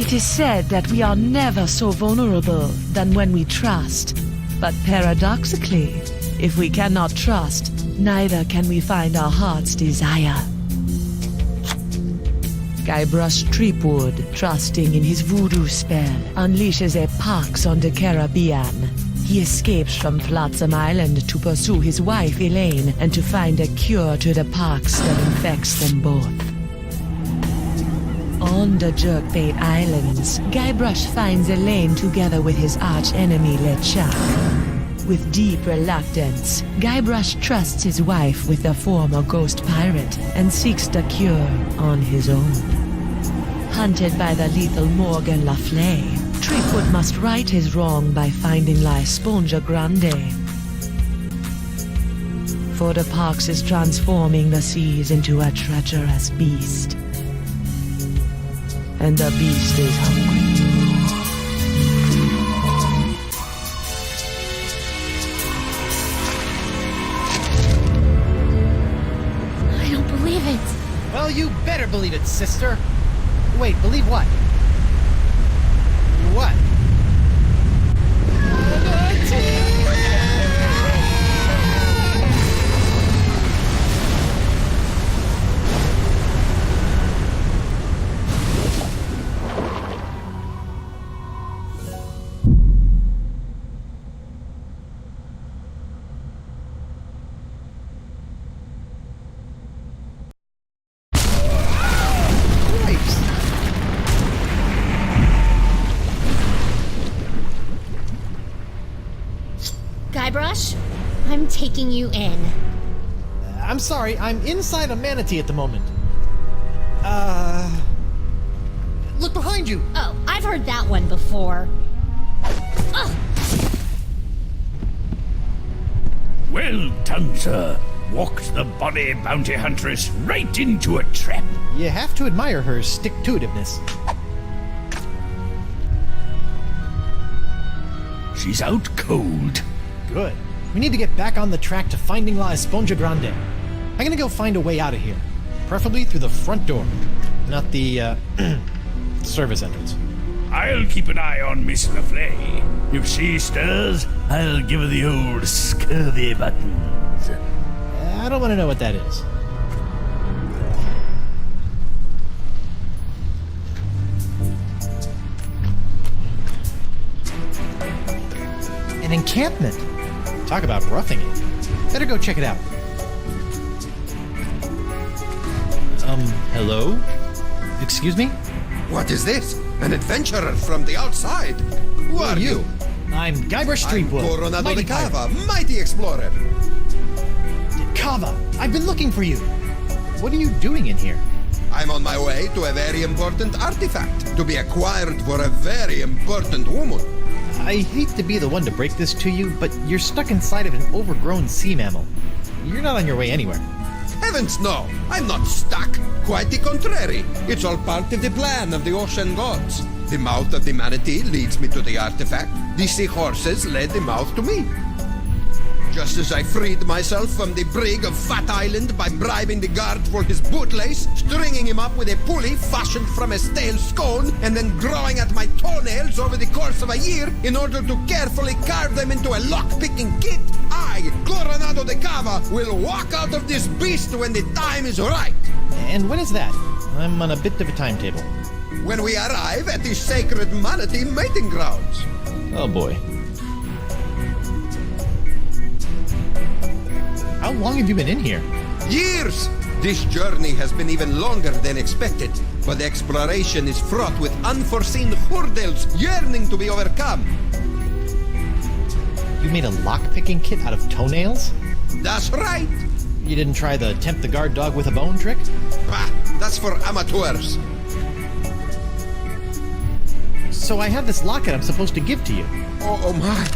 It is said that we are never so vulnerable than when we trust. But paradoxically, if we cannot trust, neither can we find our heart's desire. Guybrush Threepwood, trusting in his voodoo spell, unleashes a pox on the Caribbean. He escapes from Flotsam Island to pursue his wife Elaine and to find a cure to the pox that infects them both. On the Jerkbait Islands, Guybrush finds Elaine together with his arch-enemy LeChuck. With deep reluctance, Guybrush trusts his wife with the former ghost pirate and seeks the cure on his own. Hunted by the lethal Morgan Le Fay, Threepwood must right his wrong by finding La Esponja Grande. For the pox is transforming the seas into a treacherous beast. And the beast is hungry. I don't believe it. Well, you better believe it, sister. Wait, believe what? What? Guybrush, I'm taking you in. I'm sorry, I'm inside a manatee at the moment. Look behind you! Oh, I've heard that one before. Ugh. Well done, sir. Walked the bonny bounty huntress right into a trap. You have to admire her stick-to-itiveness. She's out cold. Good. We need to get back on the track to finding La Esponja Grande. I'm gonna go find a way out of here. Preferably through the front door. Not the, service entrance. I'll keep an eye on Miss Le Fay. If she stirs, I'll give her the old scurvy buttons. I don't want to know what that is. An encampment. Talk about roughing it. Better go check it out. Hello? Excuse me? What is this? An adventurer from the outside? Who are you? I'm Guybrush Threepwood. I'm Coronado mighty de Cava, pirate. mighty explorer. Cava, I've been looking for you. What are you doing in here? I'm on my way to a very important artifact to be acquired for a very important woman. I hate to be the one to break this to you, but you're stuck inside of an overgrown sea mammal. You're not on your way anywhere. Heavens no, I'm not stuck. Quite the contrary. It's all part of the plan of the ocean gods. The mouth of the manatee leads me to the artifact. The seahorses led the mouth to me. Just as I freed myself from the brig of Fat Island by bribing the guard for his bootlace, stringing him up with a pulley fashioned from a stale scone, and then growing at my toenails over the course of a year in order to carefully carve them into a lock-picking kit, I, Coronado de Cava, will walk out of this beast when the time is right. And when is that? I'm on a bit of a timetable. When we arrive at the sacred manatee mating grounds. Oh boy. How long have you been in here? Years! This journey has been even longer than expected, but the exploration is fraught with unforeseen hurdles yearning to be overcome. You made a lock-picking kit out of toenails? That's right! You didn't try the tempt the guard dog with a bone trick? Ah, that's for amateurs. So I have this locket I'm supposed to give to you. Oh my!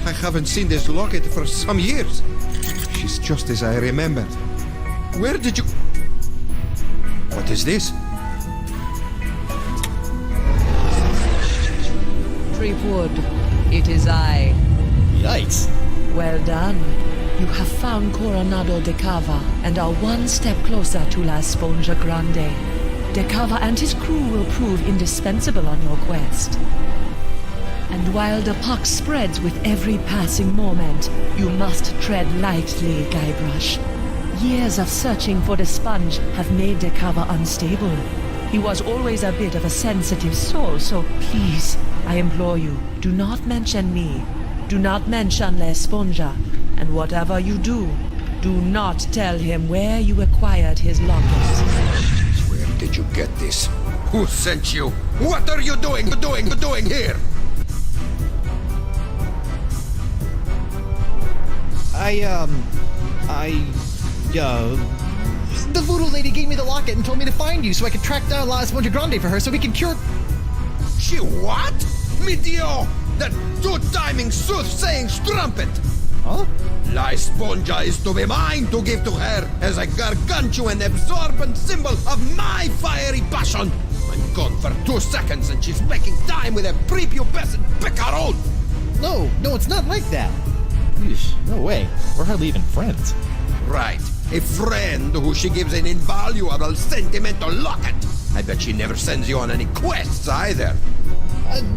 I haven't seen this locket for some years. She's just as I remembered. Where did you... What is this? Threepwood, it is I. Yikes. Well done. You have found Coronado de Cava and are one step closer to La Esponja Grande. Decava and his crew will prove indispensable on your quest. And while the pox spreads with every passing moment, you must tread lightly, Guybrush. Years of searching for the sponge have made Decava unstable. He was always a bit of a sensitive soul, so please, I implore you, do not mention me. Do not mention La Esponja, and whatever you do not tell him where you acquired his locket. Where did you get this? Who sent you? What are you doing here? The voodoo lady gave me the locket and told me to find you so I could track down La Esponja Grande for her so we can cure... She what? Meteor! That two-timing soothsaying strumpet! Huh? La Esponja is to be mine to give to her as a gargantuan absorbent symbol of my fiery passion! I'm gone for 2 seconds and she's making time with a prepubescent picaron! No, it's not like that. Eesh, no way. We're hardly even friends. Right. A friend who she gives an invaluable sentimental locket. I bet she never sends you on any quests either.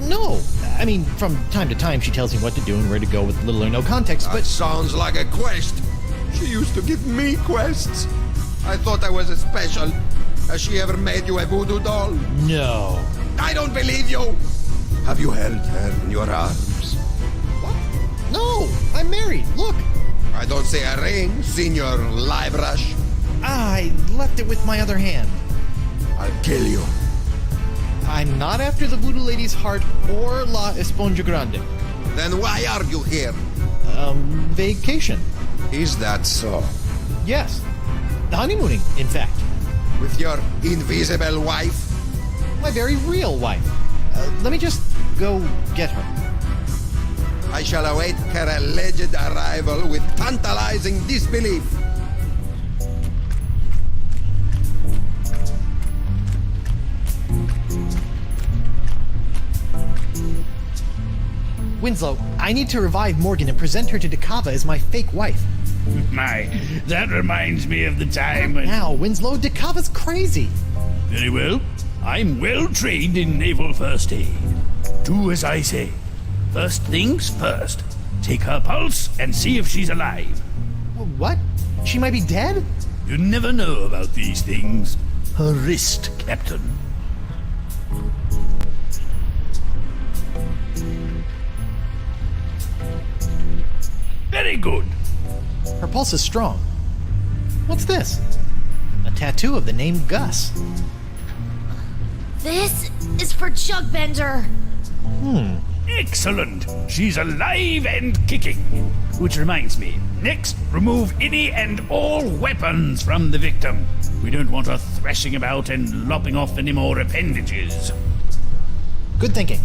No. I mean, from time to time she tells me what to do and where to go with little or no context, That but... sounds like a quest. She used to give me quests. I thought I was a special. Has she ever made you a voodoo doll? No. I don't believe you. Have you held her in your arms? What? No, I'm married. Look. I don't see a ring, Senor Liebrush. I left it with my other hand. I'll kill you. I'm not after the voodoo lady's heart or La Esponja Grande. Then why are you here? Vacation. Is that so? Yes. Honeymooning, in fact. With your invisible wife? My very real wife. Let me just go get her. I shall await her alleged arrival with tantalizing disbelief. Winslow, I need to revive Morgan and present her to Decava as my fake wife. My, that reminds me of the time when... Now, Winslow, Decava's crazy. Very well. I'm well trained in naval first aid. Do as I say. First things first. Take her pulse and see if she's alive. What? She might be dead? You never know about these things. Her wrist, Captain. Very good. Her pulse is strong. What's this? A tattoo of the name Gus. This is for Chugbender. Excellent. She's alive and kicking. Which reminds me, next, remove any and all weapons from the victim. We don't want her thrashing about and lopping off any more appendages. Good thinking.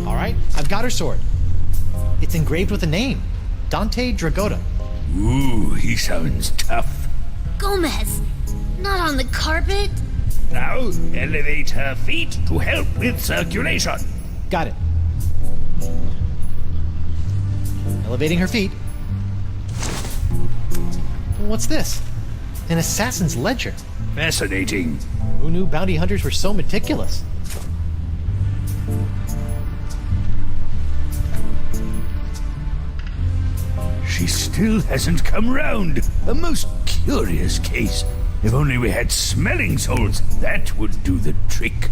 All right, I've got her sword. It's engraved with a name, Dante Dragotta. Ooh, he sounds tough. Gomez, not on the carpet. Now, elevate her feet to help with circulation. Got it. Elevating her feet. What's this? An assassin's ledger. Fascinating. Who knew bounty hunters were so meticulous? She still hasn't come round. A most curious case. If only we had smelling salts, that would do the trick.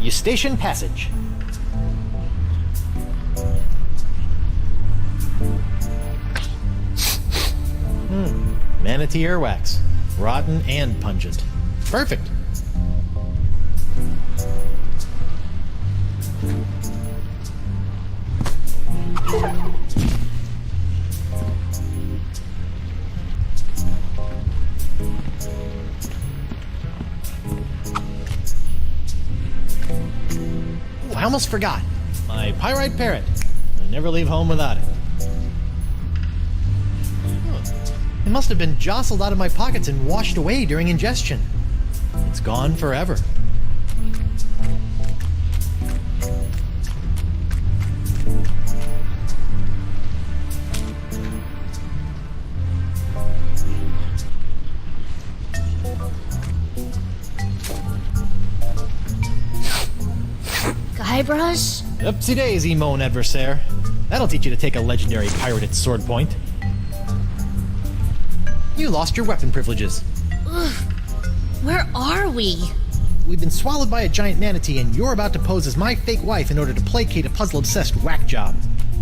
Eustachian Passage. Manatee earwax. Rotten and pungent. Perfect. Ooh, I almost forgot. My pyrite parrot. I never leave home without it. It must have been jostled out of my pockets and washed away during ingestion. It's gone forever. Guybrush? Oopsie daisy, mon adversaire. That'll teach you to take a legendary pirate at sword point. You lost your weapon privileges. Ugh. Where are we? We've been swallowed by a giant manatee, and you're about to pose as my fake wife in order to placate a puzzle-obsessed whack job.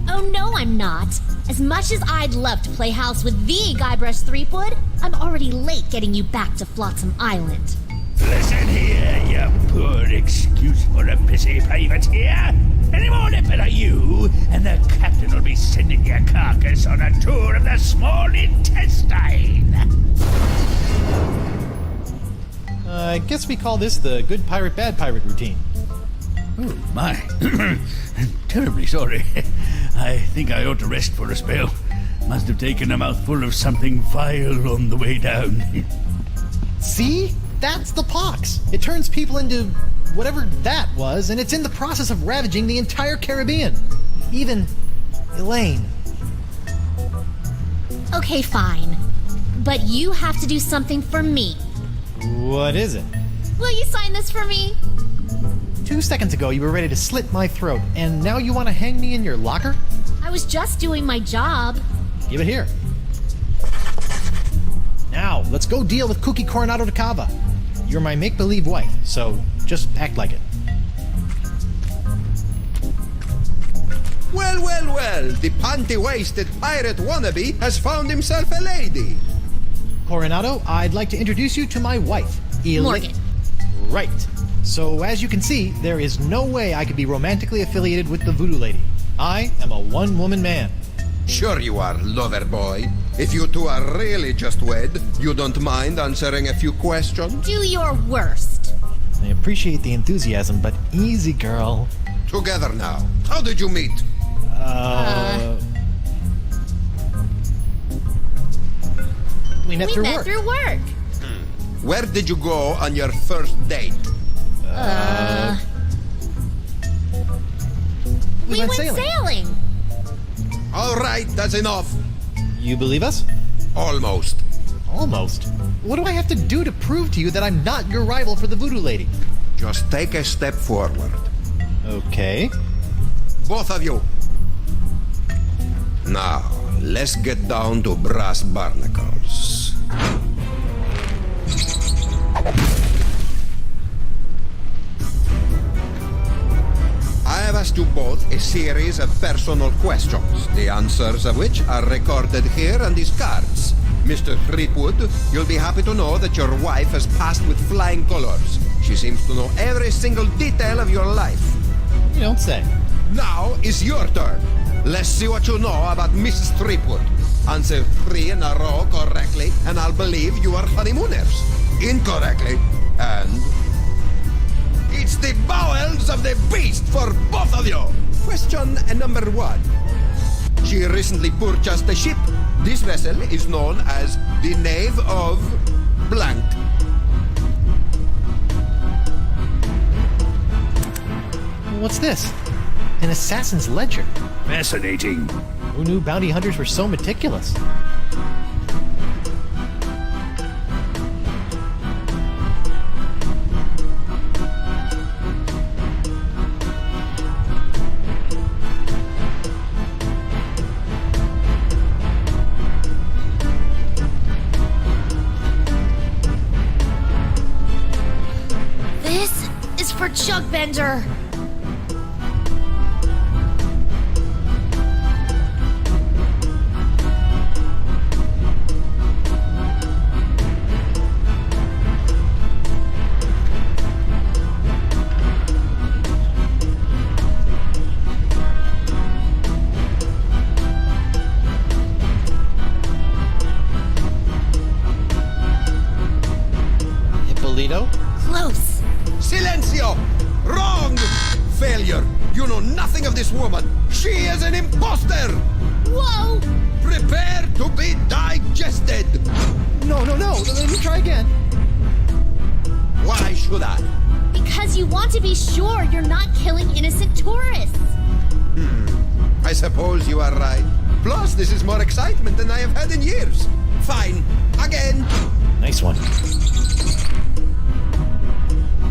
Oh no, I'm not. As much as I'd love to play house with the Guybrush Threepwood, I'm already late getting you back to Flotsam Island. Listen here, you poor excuse for a pissy privateer. Any more limpet are you, and the captain will be sending your carcass on a tour of the small intestine. I guess we call this the good pirate, bad pirate routine. Oh, my. Terribly sorry. I think I ought to rest for a spell. Must have taken a mouthful of something vile on the way down. See? That's the pox. It turns people into whatever that was, and it's in the process of ravaging the entire Caribbean. Even Elaine. Okay, fine. But you have to do something for me. What is it? Will you sign this for me? 2 seconds ago, you were ready to slit my throat, and now you want to hang me in your locker? I was just doing my job. Give it here. Now, let's go deal with Cookie Coronado de Cava. You're my make-believe wife, so just act like it. Well, well, well, the panty-waisted pirate wannabe has found himself a lady. Coronado, I'd like to introduce you to my wife, Morgan. Right. So, as you can see, there is no way I could be romantically affiliated with the voodoo lady. I am a one-woman man. Sure you are, lover boy. If you two are really just wed, you don't mind answering a few questions? Do your worst. I appreciate the enthusiasm, but easy, girl. Together now. How did you meet? We met We through met work. through work. Where did you go on your first date? We went sailing. All right, that's enough. You believe us? Almost. Almost. What do I have to do to prove to you that I'm not your rival for the voodoo lady? Just take a step forward. Okay. Both of you. Now, let's get down to brass barnacles. I have asked you both a series of personal questions, the answers of which are recorded here on these cards. Mr. Threepwood, you'll be happy to know that your wife has passed with flying colors. She seems to know every single detail of your life. You don't say. Now is your turn. Let's see what you know about Mrs. Threepwood. Answer 3 in a row correctly, and I'll believe you are honeymooners. Incorrectly, and... it's the bowels of the beast for both of you! Question number 1. She recently purchased a ship. This vessel is known as the Knave of Blank. What's this? An assassin's ledger. Fascinating. Who knew bounty hunters were so meticulous? This is for Chugbender. Hippolito? Close. Silencio! Wrong! failure! You know nothing of this woman! She is an imposter! Whoa! Prepare to be digested! No. Let me try again. Why should I? Because you want to be sure you're not killing innocent tourists. I suppose you are right. Plus, this is more excitement than I have had in years. Fine. Again. Nice one.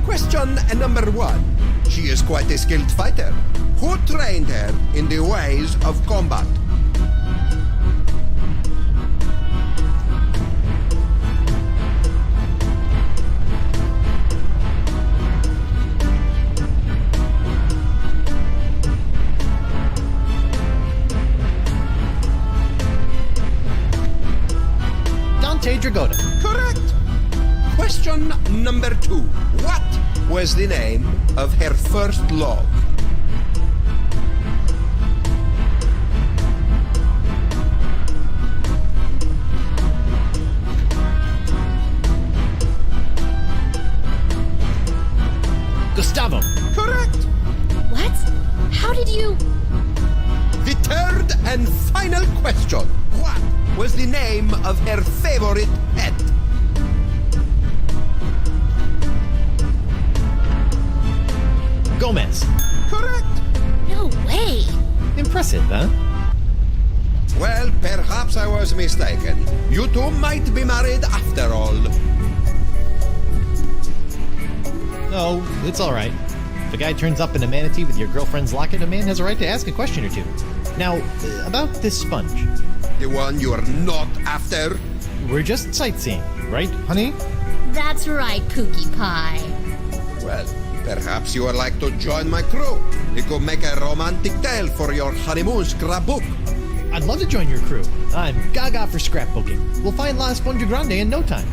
Question number 1. She is quite a skilled fighter. Who trained her in the ways of combat? Dragoda. Correct. Question number 2. What was the name of her first love? Gustavo. Correct. What? How did you... The third and final question. What was the name of her favorite pet? Gomez. Correct. No way. Impressive, huh? Well, perhaps I was mistaken. You two might be married after all. No, it's all right. If a guy turns up in a manatee with your girlfriend's locket, a man has a right to ask a question or two. Now, about this sponge. The one you are not after? We're just sightseeing, right, honey? That's right, Pookie Pie. Well, perhaps you would like to join my crew. It could make a romantic tale for your honeymoon scrapbook. I'd love to join your crew. I'm gaga for scrapbooking. We'll find La Esponja Grande in no time.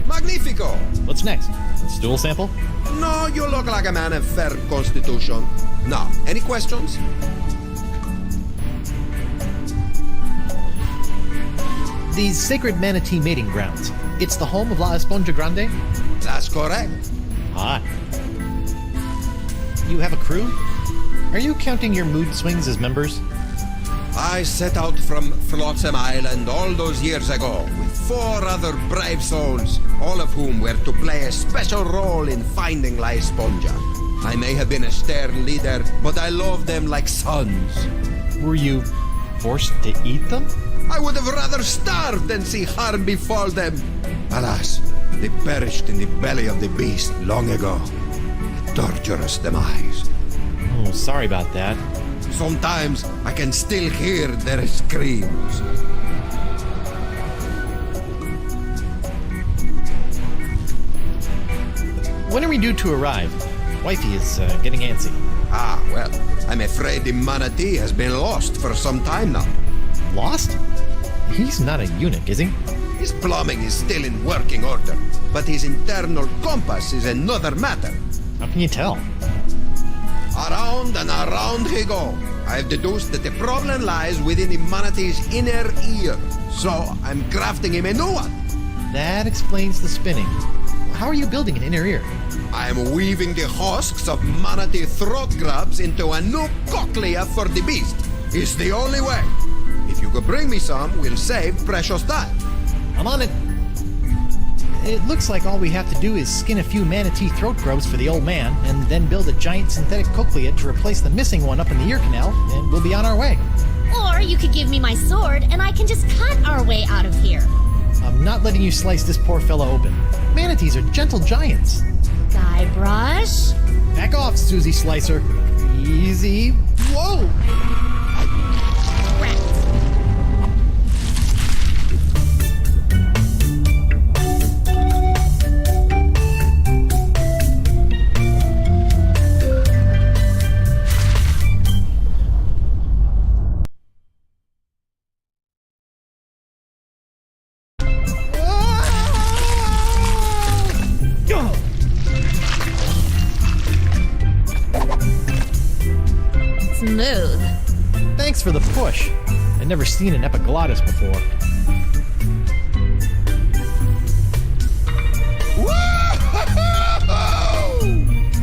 Magnifico! What's next? A stool sample? No, you look like a man of fair constitution. Now, any questions? These sacred manatee mating grounds. It's the home of La Esponja Grande? That's correct. Hot. You have a crew? Are you counting your mood swings as members? I set out from Flotsam Island all those years ago with 4 other brave souls, all of whom were to play a special role in finding La Esponja. I may have been a stern leader, but I loved them like sons. Were you forced to eat them? I would have rather starved than see harm befall them. Alas, they perished in the belly of the beast long ago. A torturous demise. Oh, sorry about that. Sometimes I can still hear their screams. When are we due to arrive? Wifey is getting antsy. Ah, well, I'm afraid the manatee has been lost for some time now. Lost? He's not a eunuch, is he? His plumbing is still in working order, but his internal compass is another matter. How can you tell? Around and around he go. I've deduced that the problem lies within the manatee's inner ear, so I'm crafting him a new one. That explains the spinning. How are you building an inner ear? I'm weaving the husks of manatee throat grubs into a new cochlea for the beast. It's the only way. If you could bring me some, we'll save precious time. I'm on it. It looks like all we have to do is skin a few manatee throat grubs for the old man, and then build a giant synthetic cochlea to replace the missing one up in the ear canal, and we'll be on our way. Or you could give me my sword and I can just cut our way out of here. I'm not letting you slice this poor fella open. Manatees are gentle giants. Guybrush? Back off, Susie Slicer. Easy. Whoa! Rat. Smooth. Thanks for the push. I've never seen an epiglottis before.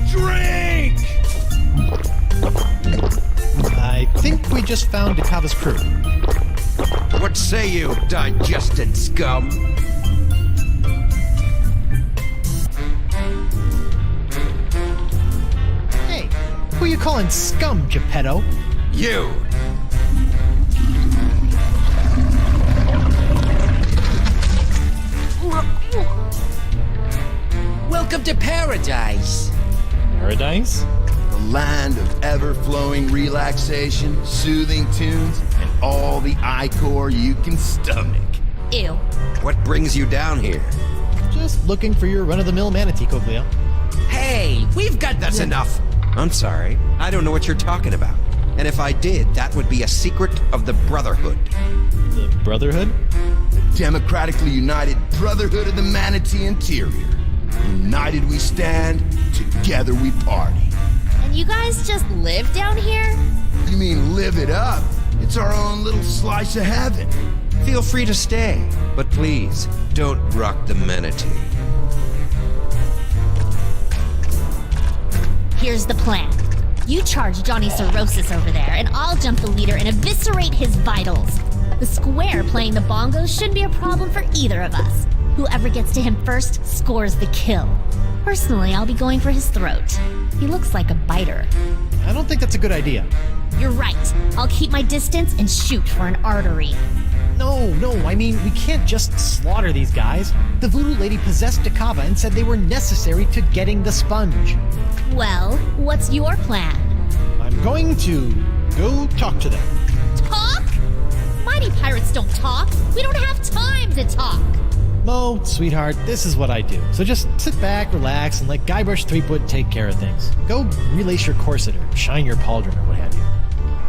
Drink! just found Dakava's crew. What say you, digested scum? Hey, who you calling scum, Geppetto? You! Welcome to paradise. Paradise? The land of ever-flowing relaxation, soothing tunes, and all the ichor you can stomach. Ew. What brings you down here? Just looking for your run-of-the-mill manatee, Cochlea. Hey, we've got That's enough. I'm sorry. I don't know what you're talking about. And if I did, that would be a secret of the Brotherhood. The Brotherhood? Democratically united brotherhood of the manatee interior. United we stand, together we party. And you guys just live down here? You mean live it up? It's our own little slice of heaven. Feel free to stay, but please, don't rock the manatee. Here's the plan. You charge Johnny Cirrhosis over there, and I'll jump the leader and eviscerate his vitals. The square playing the bongos shouldn't be a problem for either of us. Whoever gets to him first scores the kill. Personally, I'll be going for his throat. He looks like a biter. I don't think that's a good idea. You're right. I'll keep my distance and shoot for an artery. No, I mean, we can't just slaughter these guys. The voodoo lady possessed Dakava and said they were necessary to getting the sponge. Well, what's your plan? I'm going to go talk to them. Talk? Mighty pirates don't talk. We don't have time to talk. Mo, sweetheart, this is what I do. So just sit back, relax, and let Guybrush Threepwood take care of things. Go relace your corset or shine your pauldron or what have you.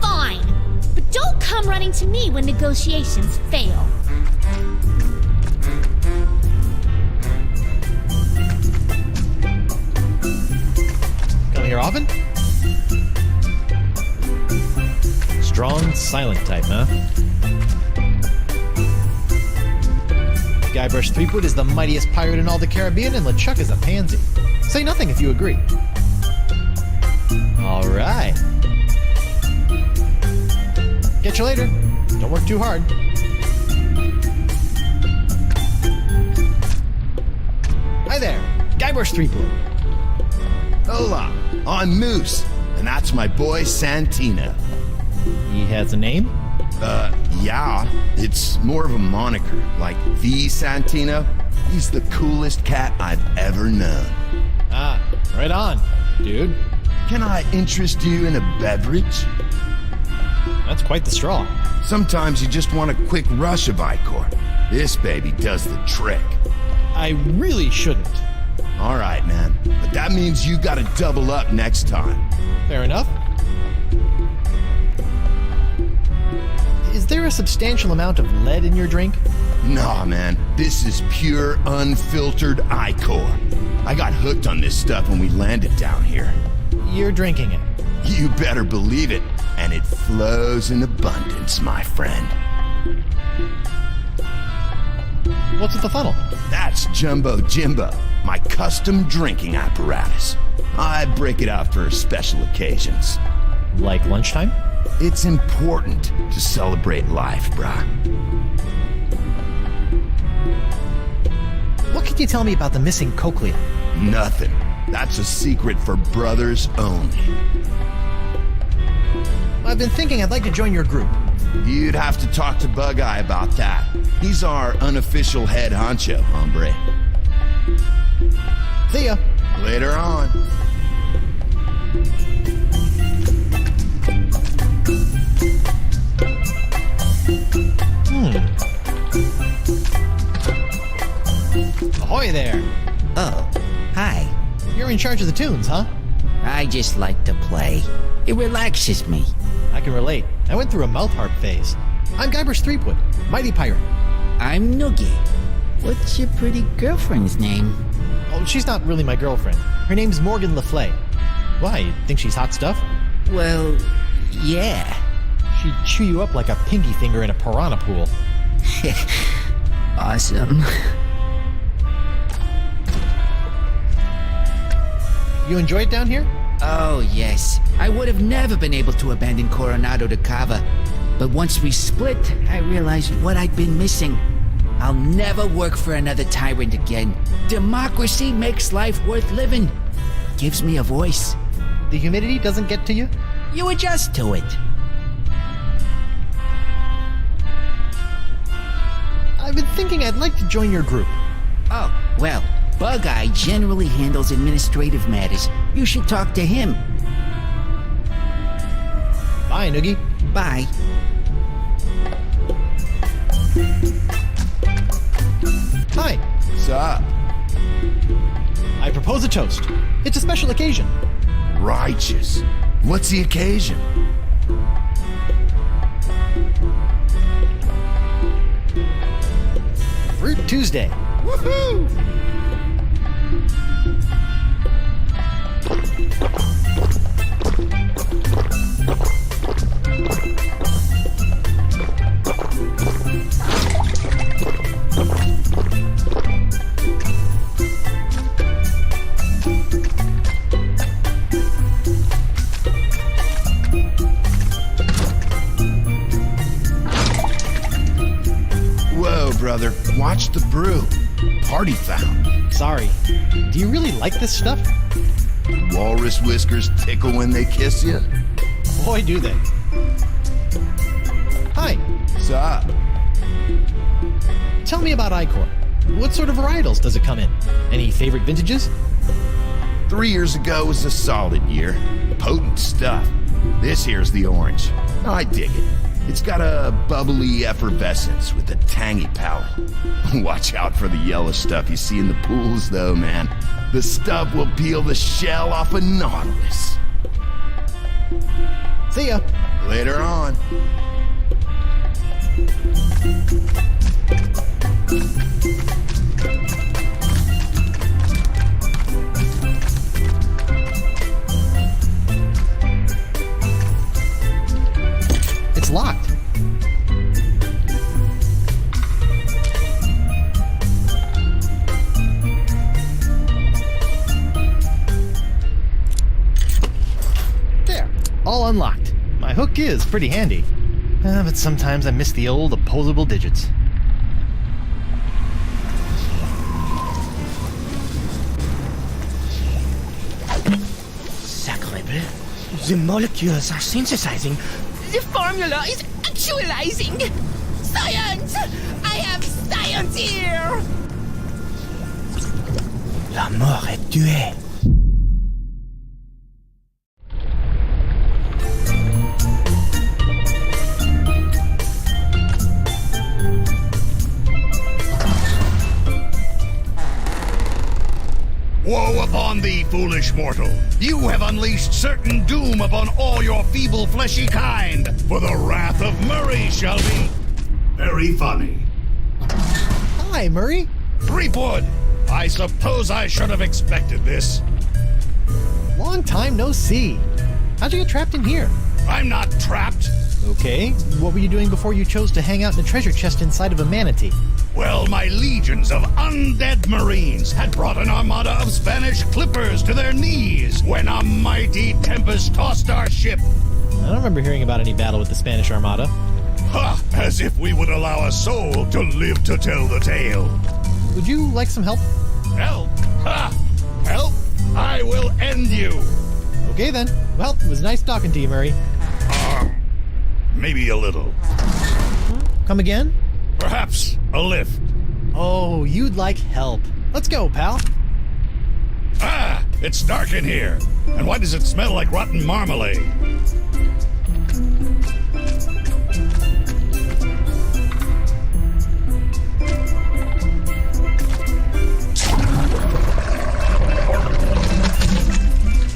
Fine. But don't come running to me when negotiations fail. Come here often? Strong, silent type, huh? Guybrush Threepwood is the mightiest pirate in all the Caribbean, and LeChuck is a pansy. Say nothing if you agree. All right. Catch you later. Don't work too hard. Hi there, Guybrush Threepwood. Hola, I'm Moose, and that's my boy Santino. He has a name? Yeah, it's more of a moniker, like the Santino. He's the coolest cat I've ever known. Ah, right on, dude. Can I interest you in a beverage? That's quite the straw. Sometimes you just want a quick rush of ichor. This baby does the trick. I really shouldn't. All right, man, but that means you gotta double up next time. Fair enough. Is there a substantial amount of lead in your drink? Nah, man, this is pure, unfiltered ichor. I got hooked on this stuff when we landed down here. You're drinking it. You better believe it, and it flows in abundance, my friend. What's with the funnel? That's Jumbo Jimbo, my custom drinking apparatus. I break it out for special occasions. Like lunchtime? It's important to celebrate life, brah. What can you tell me about the missing cochlea? Nothing. That's a secret for brothers only. I've been thinking I'd like to join your group. You'd have to talk to Bug Eye about that. He's our unofficial head honcho, hombre. See ya. Later on. Ahoy there. Oh, hi. You're in charge of the tunes, huh? I just like to play. It relaxes me. I can relate. I went through a mouth harp phase. I'm Guybrush Threepwood, mighty pirate. I'm Noogie. What's your pretty girlfriend's name? Oh, she's not really my girlfriend. Her name's Morgan LaFlay. Why, you think she's hot stuff? Well, yeah. She'd chew you up like a pinky finger in a piranha pool. Awesome. You enjoy it down here? Oh, yes. I would have never been able to abandon Coronado de Cava. But once we split, I realized what I'd been missing. I'll never work for another tyrant again. Democracy makes life worth living. Gives me a voice. The humidity doesn't get to you? You adjust to it. I've been thinking I'd like to join your group. Oh, well, Bug-Eye generally handles administrative matters. You should talk to him. Bye, Noogie. Bye. Hi. Sup? I propose a toast. It's a special occasion. Righteous. What's the occasion? Fruit Tuesday. Woohoo! Whoa, brother. Watch the brew. Party foul. Sorry. Do you really like this stuff? Walrus whiskers tickle when they kiss you. Boy, do they. Hi. Sup? Tell me about Icor. What sort of varietals does it come in? Any favorite vintages? 3 years ago was a solid year. Potent stuff. This here's the orange. I dig it. It's got a bubbly effervescence with a tangy palate. Watch out for the yellow stuff you see in the pools, though, man. The stuff will peel the shell off a nautilus. See ya. Later on. It's locked. There, all unlocked. My hook is pretty handy. But sometimes I miss the old opposable digits. Sacre bleu. The molecules are synthesizing. The formula is actualizing. Science! I have science here! La mort est tuée. Woe upon thee, foolish mortal! You have unleashed certain doom upon all your feeble fleshy kind, for the wrath of Murray shall be very funny. Hi, Murray. Threepwood, I suppose I should have expected this. Long time no see. How'd you get trapped in here? I'm not trapped. Okay, what were you doing before you chose to hang out in a treasure chest inside of a manatee? Well, my legions of undead marines had brought an armada of Spanish clippers to their knees when a mighty tempest tossed our ship. I don't remember hearing about any battle with the Spanish Armada. Ha! As if we would allow a soul to live to tell the tale. Would you like some help? Help! Ha! Help! I will end you! Okay then. Well, it was nice talking to you, Murray. Maybe a little. Come again? Perhaps a lift. Oh, you'd like help. Let's go, pal. Ah! It's dark in here. And why does it smell like rotten marmalade?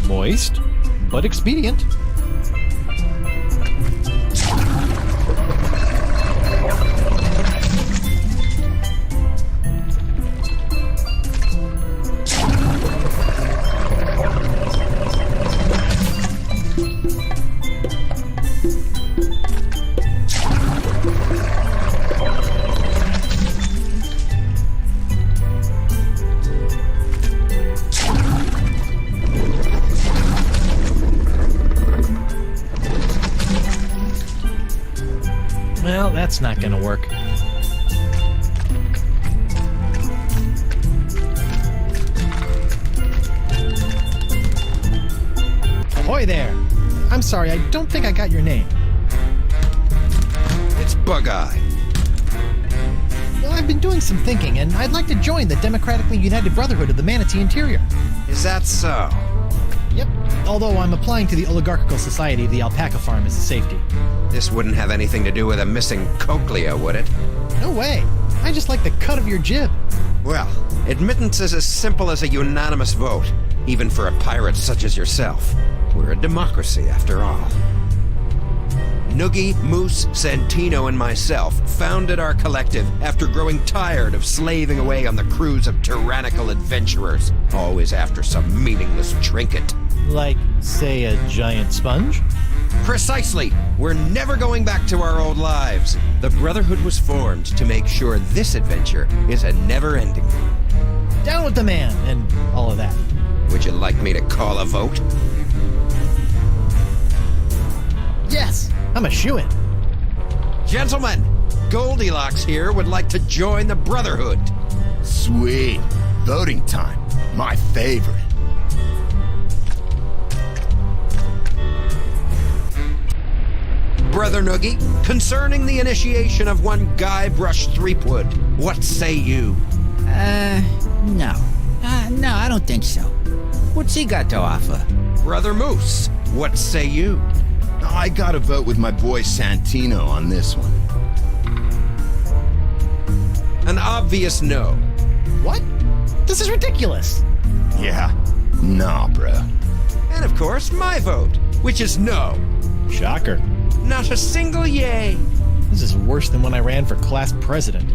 Moist, but expedient. That's not gonna work. Ahoy there! I'm sorry, I don't think I got your name. It's Bug-Eye. Well, I've been doing some thinking, and I'd like to join the Democratically United Brotherhood of the Manatee Interior. Is that so? Yep, although I'm applying to the Oligarchical Society of the Alpaca Farm as a safety. This wouldn't have anything to do with a missing cochlea, would it? No way! I just like the cut of your jib. Well, admittance is as simple as a unanimous vote, even for a pirate such as yourself. We're a democracy, after all. Noogie, Moose, Santino, and myself founded our collective after growing tired of slaving away on the crews of tyrannical adventurers, always after some meaningless trinket. Like, say, a giant sponge? Precisely! We're never going back to our old lives. The Brotherhood was formed to make sure this adventure is a never-ending one. Down with the man, and all of that. Would you like me to call a vote? Yes! I'm a shoo-in. Gentlemen, Goldilocks here would like to join the Brotherhood. Sweet. Voting time. My favorite. Brother Noogie, concerning the initiation of one Guybrush Threepwood, what say you? No. No, I don't think so. What's he got to offer? Brother Moose, what say you? I gotta vote with my boy Santino on this one. An obvious no. What? This is ridiculous. Yeah. Nah, bro. And of course, my vote, which is no. Shocker. Not a single yay. This is worse than when I ran for class president.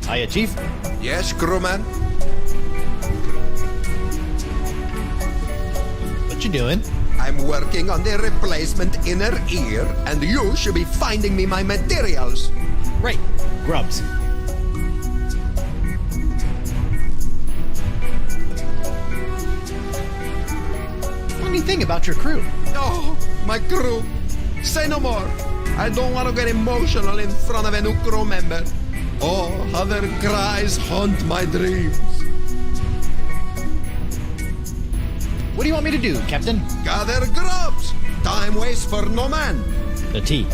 Hiya, Chief. Yes, crewman? What you doing? I'm working on the replacement inner ear, and you should be finding me my materials. Right. Grubs. Funny thing about your crew. Oh, my crew. Say no more. I don't want to get emotional in front of a new crew member. Oh, how their cries haunt my dreams. What do you want me to do, Captain? Gather grubs. Time waits for no man. The tea.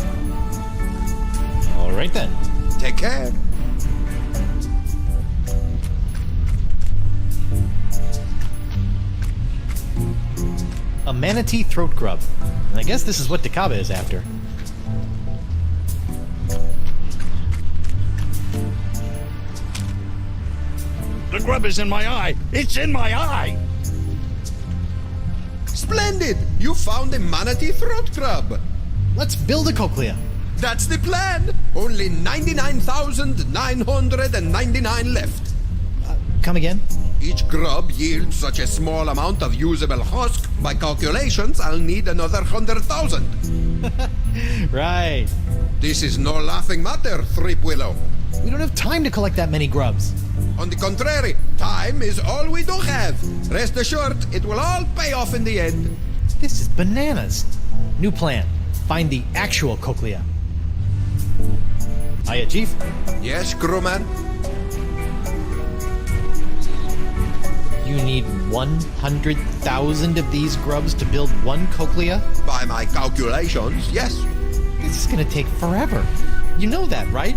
All right then. Take care. A manatee throat grub. And I guess this is what Dakaba is after. The grub is in my eye! It's in my eye! Splendid! You found a manatee throat grub. Let's build a cochlea. That's the plan. Only 99,999 left. Come again? Each grub yields such a small amount of usable husk. By calculations, I'll need another 100,000. Right. This is no laughing matter, Threepwillow. We don't have time to collect that many grubs. On the contrary, time is all we do have. Rest assured, it will all pay off in the end. This is bananas. New plan. Find the actual cochlea. Hiya, Chief. Yes, crewman? You need 100,000 of these grubs to build one cochlea? By my calculations, yes. This is gonna take forever. You know that, right?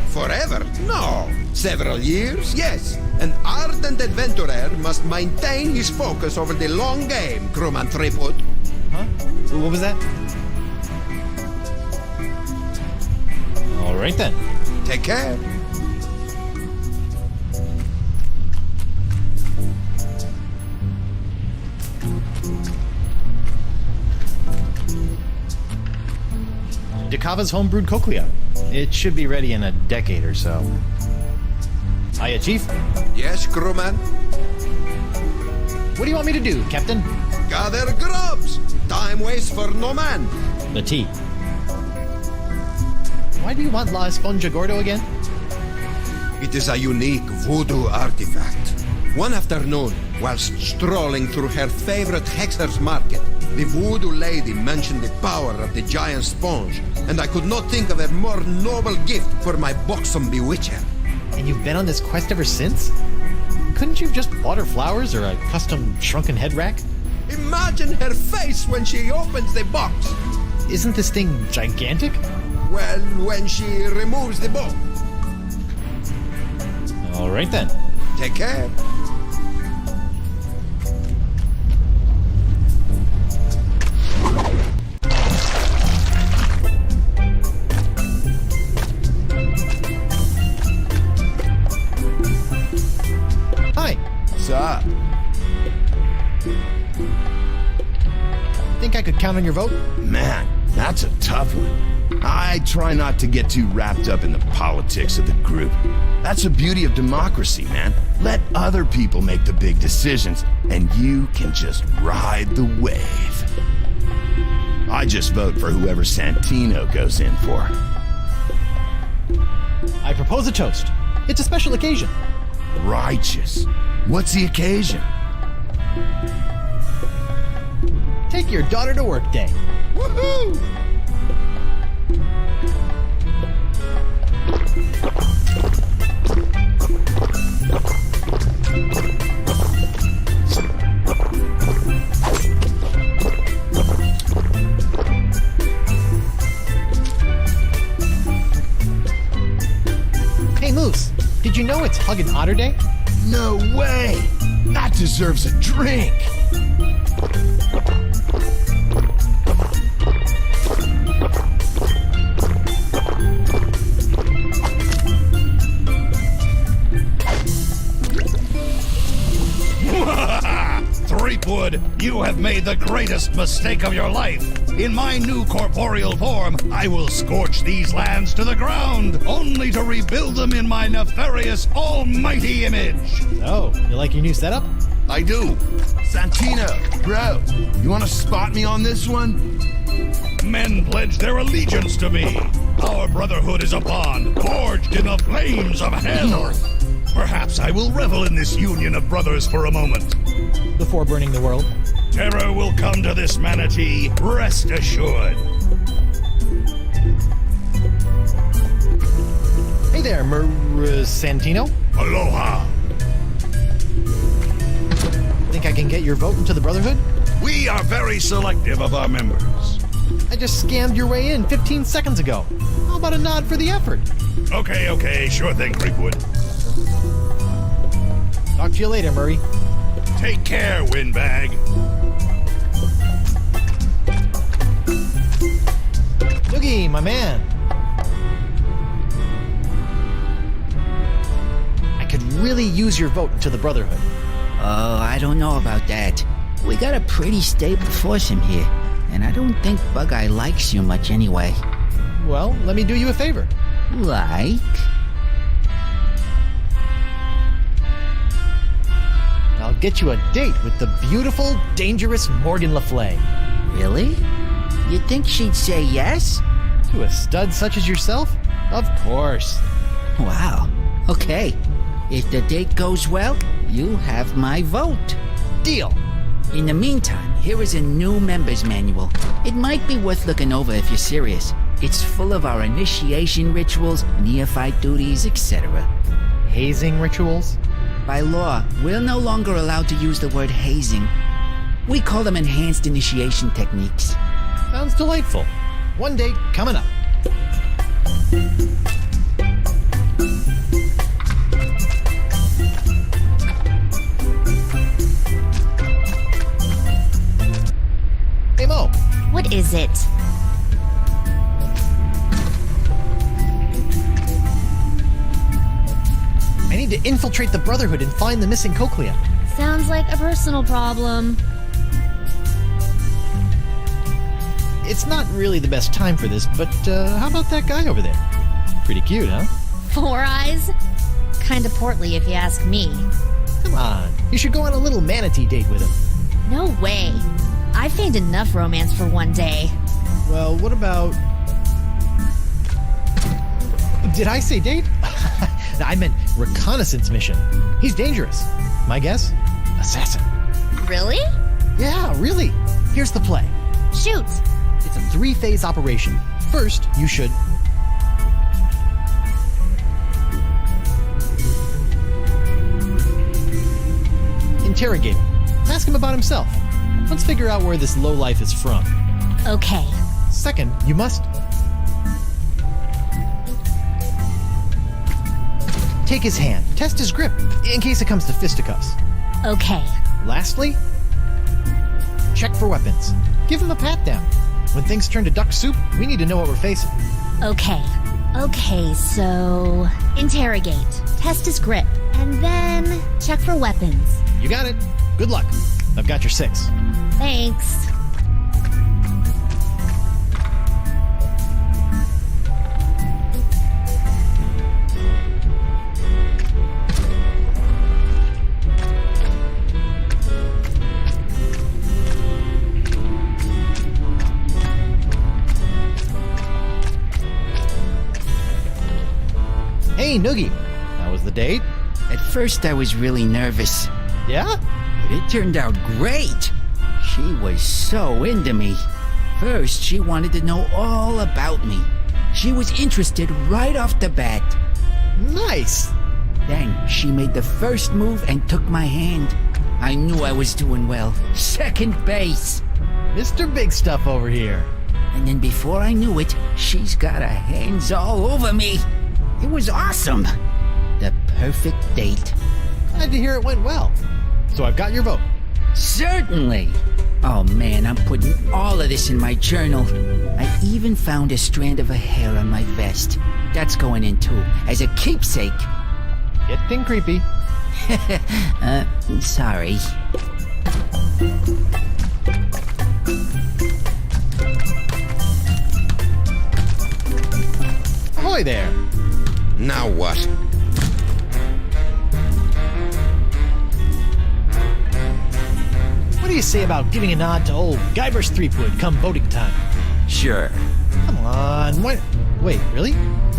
Forever? No. Several years? Yes. An ardent adventurer must maintain his focus over the long game, crewman Threepwood. Huh? What was that? All right then. Take care. Dakava's homebrewed cochlea. It should be ready in a decade or so. Hiya, Chief. Yes, crewman? What do you want me to do, Captain? Gather grubs! Time waits for no man. The tea. Why do you want La Esponja Gordo again? It is a unique voodoo artifact. One afternoon, whilst strolling through her favorite Hexer's market, the voodoo lady mentioned the power of the giant sponge, and I could not think of a more noble gift for my buxom bewitcher. And you've been on this quest ever since? Couldn't you have just bought her flowers or a custom shrunken head rack? Imagine her face when she opens the box. Isn't this thing gigantic? Well, when she removes the box. All right then. Take care. Hi. What's up? Think I could count on your vote? Man, that's a tough one. I try not to get too wrapped up in the politics of the group. That's the beauty of democracy, man. Let other people make the big decisions, and you can just ride the wave. I just vote for whoever Santino goes in for. I propose a toast. It's a special occasion. Righteous. What's the occasion? Take your daughter to work day. Woohoo! Hey Moose, did you know it's Hug and Otter Day? No way! That deserves a drink! Threepwood, you have made the greatest mistake of your life. In my new corporeal form, I will scorch these lands to the ground, only to rebuild them in my nefarious almighty image. Oh, you like your new setup? I do. Santino, bro, you want to spot me on this one? Men pledge their allegiance to me. Our brotherhood is a bond forged in the flames of hell. Perhaps I will revel in this union of brothers for a moment. Before burning the world. Terror will come to this manatee, rest assured. Hey there, Santino. Aloha. Think I can get your vote into the Brotherhood? We are very selective of our members. I just scammed your way in 15 seconds ago. How about a nod for the effort? Okay, sure thing, Threepwood. Talk to you later, Murray. Take care, Windbag. Doogie, my man. I could really use your vote into the Brotherhood. Oh, I don't know about that. We got a pretty stable foursome here, and I don't think Bug-Eye likes you much anyway. Well, let me do you a favor. Like? I'll get you a date with the beautiful, dangerous Morgan LaFlay. Really? You think she'd say yes? To a stud such as yourself? Of course. Wow. Okay. If the date goes well, you have my vote. Deal. In the meantime, here is a new member's manual. It might be worth looking over if you're serious. It's full of our initiation rituals, neophyte duties, etc. Hazing rituals? By law, we're no longer allowed to use the word hazing. We call them enhanced initiation techniques. Sounds delightful. One date coming up. Hey Mo, What is it? I need to infiltrate the Brotherhood and find the missing cochlea. Sounds like a personal problem. It's not really the best time for this, but how about that guy over there? Pretty cute, huh? 4 eyes? Kinda portly if you ask me. Come on, you should go on a little manatee date with him. No way. I feigned enough romance for one day. Well, what about... Did I say date? I meant reconnaissance mission. He's dangerous. My guess? Assassin. Really? Yeah, really. Here's the play. Shoot. It's a 3-phase operation. First, you should... interrogate him. Ask him about himself. Let's figure out where this lowlife is from. Okay. Second, you must... take his hand. Test his grip, in case it comes to fisticuffs. Okay. Lastly, check for weapons. Give him a pat down. When things turn to duck soup, we need to know what we're facing. Okay. Okay, so... interrogate. Test his grip. And then... check for weapons. You got it. Good luck. I've got your 6. Thanks. Hey, Noogie. How was the date? At first, I was really nervous, Yeah? but it turned out great. She was so into me. First, she wanted to know all about me. She was interested right off the bat. Nice. Then she made the first move and took my hand. I knew I was doing well. Second base. Mr. Big Stuff over here. And then before I knew it, she's got her hands all over me. It was awesome. The perfect date. Glad to hear it went well. So I've got your vote. Certainly. Oh man, I'm putting all of this in my journal. I even found a strand of her hair on my vest. That's going in too, as a keepsake. Getting creepy. Sorry. Ahoy there. Now what? What do you say about giving a nod to old Guybrush Threepwood come voting time? Sure. Come on, what? Wait, really?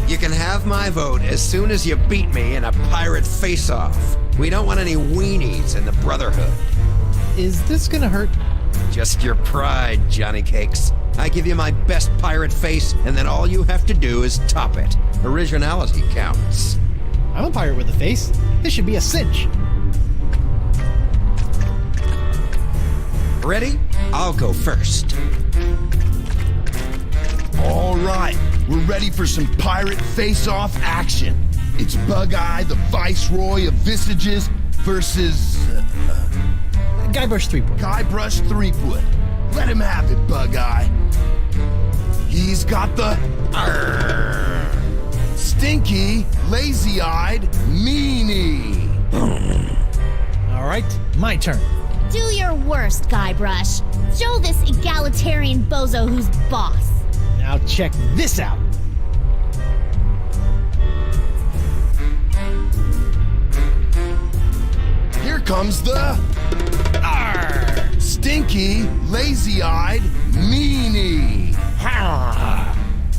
You can have my vote as soon as you beat me in a pirate face-off. We don't want any weenies in the Brotherhood. Is this gonna hurt? Just your pride, Johnny Cakes. I give you my best pirate face, and then all you have to do is top it. Originality counts. I'm a pirate with a face. This should be a cinch. Ready? I'll go first. All right, we're ready for some pirate face-off action. It's Bug-Eye, the Viceroy of Visages, versus Guybrush Threepwood. Guybrush Threepwood. Let him have it, Bug-Eye. He's got the stinky, lazy-eyed meanie. All right, my turn. Do your worst, Guybrush. Show this egalitarian bozo who's boss. Now check this out. Here comes the stinky, lazy-eyed meanie.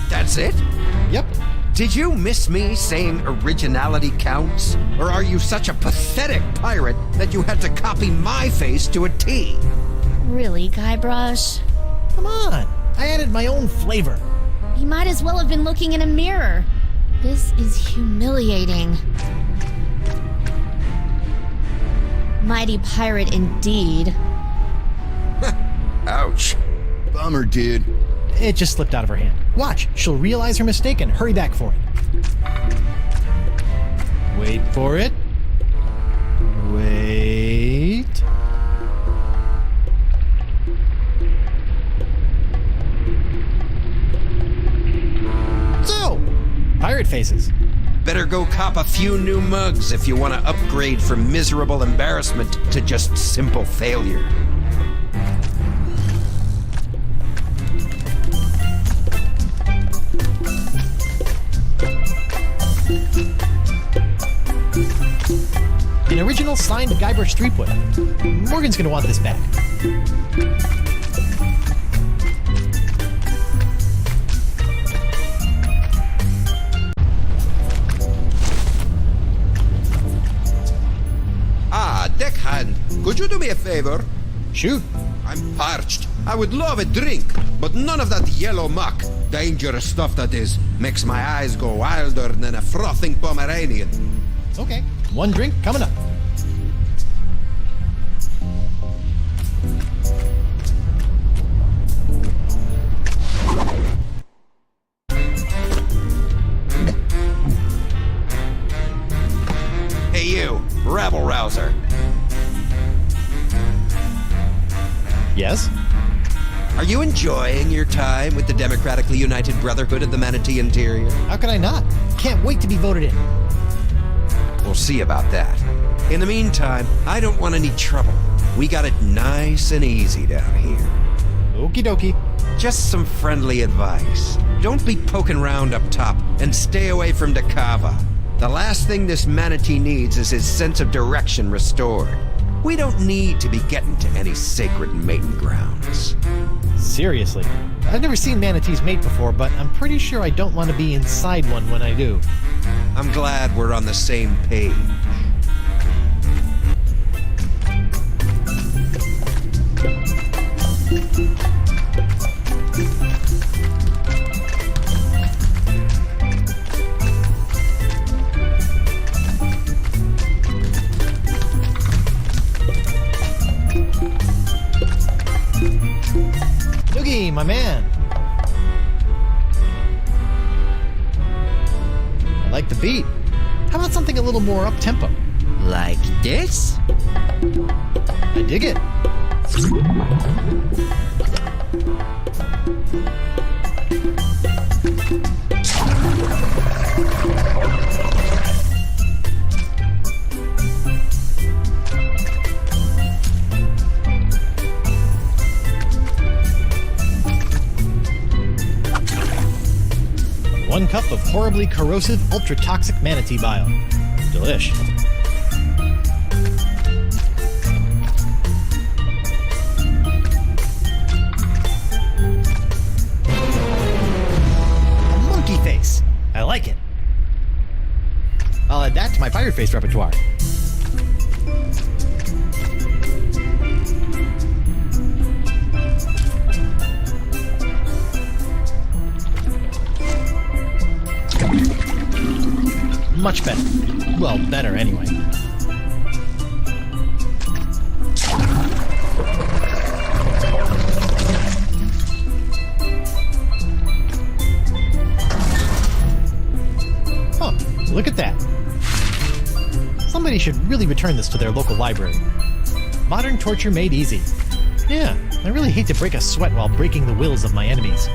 That's it? Yep. Did you miss me saying originality counts? Or are you such a pathetic pirate that you had to copy my face to a T? Really, Guybrush? Come on. I added my own flavor. He might as well have been looking in a mirror. This is humiliating. Mighty pirate indeed. Ouch. Bummer, dude. It just slipped out of her hand. Watch, she'll realize her mistake and hurry back for it. Wait for it. Wait. So, pirate faces. Better go cop a few new mugs if you want to upgrade from miserable embarrassment to just simple failure. An original signed Guybrush Threepwood. Morgan's gonna want this back. Ah, deckhand, could you do me a favor? Shoot. I'm parched. I would love a drink, but none of that yellow muck, dangerous stuff that is, makes my eyes go wilder than a frothing Pomeranian. Okay, one drink coming up. Hey you, rabble-rouser. Yes? Are you enjoying your time with the Democratically United Brotherhood of the Manatee Interior? How could I not? Can't wait to be voted in. We'll see about that. In the meantime, I don't want any trouble. We got it nice and easy down here. Okie dokie. Just some friendly advice. Don't be poking round up top, and stay away from Dakava. The last thing this manatee needs is his sense of direction restored. We don't need to be getting to any sacred mating grounds. Seriously. I've never seen manatees mate before, but I'm pretty sure I don't want to be inside one when I do. I'm glad we're on the same page. Doogie, my man. I like the beat. How about something a little more up-tempo? Like this? I dig it. One cup of horribly corrosive, ultra-toxic manatee bile. Delish. A monkey face. I like it. I'll add that to my pirate face repertoire. Much better. Well, better anyway. Huh, look at that. Somebody should really return this to their local library. Modern torture made easy. Yeah, I really hate to break a sweat while breaking the wills of my enemies.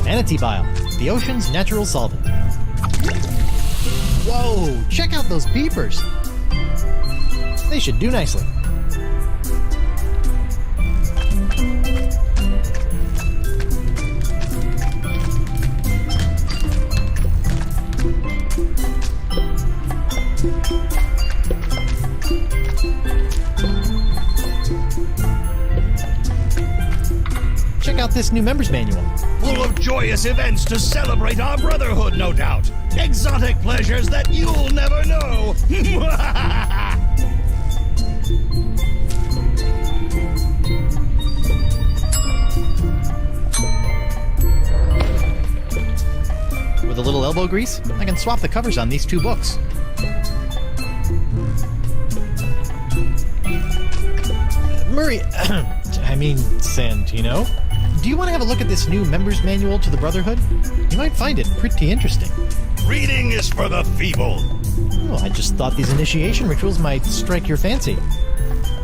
Manatee bile, the ocean's natural solvent. Whoa, check out those beepers. They should do nicely. Check out this new member's manual. Full of joyous events to celebrate our brotherhood, no doubt. Exotic pleasures that you'll never know. With a little elbow grease, I can swap the covers on these two books. Murray, I mean Santino, do you want to have a look at this new member's manual to the Brotherhood? You might find it pretty interesting. Reading is for the feeble. Oh, I just thought these initiation rituals might strike your fancy.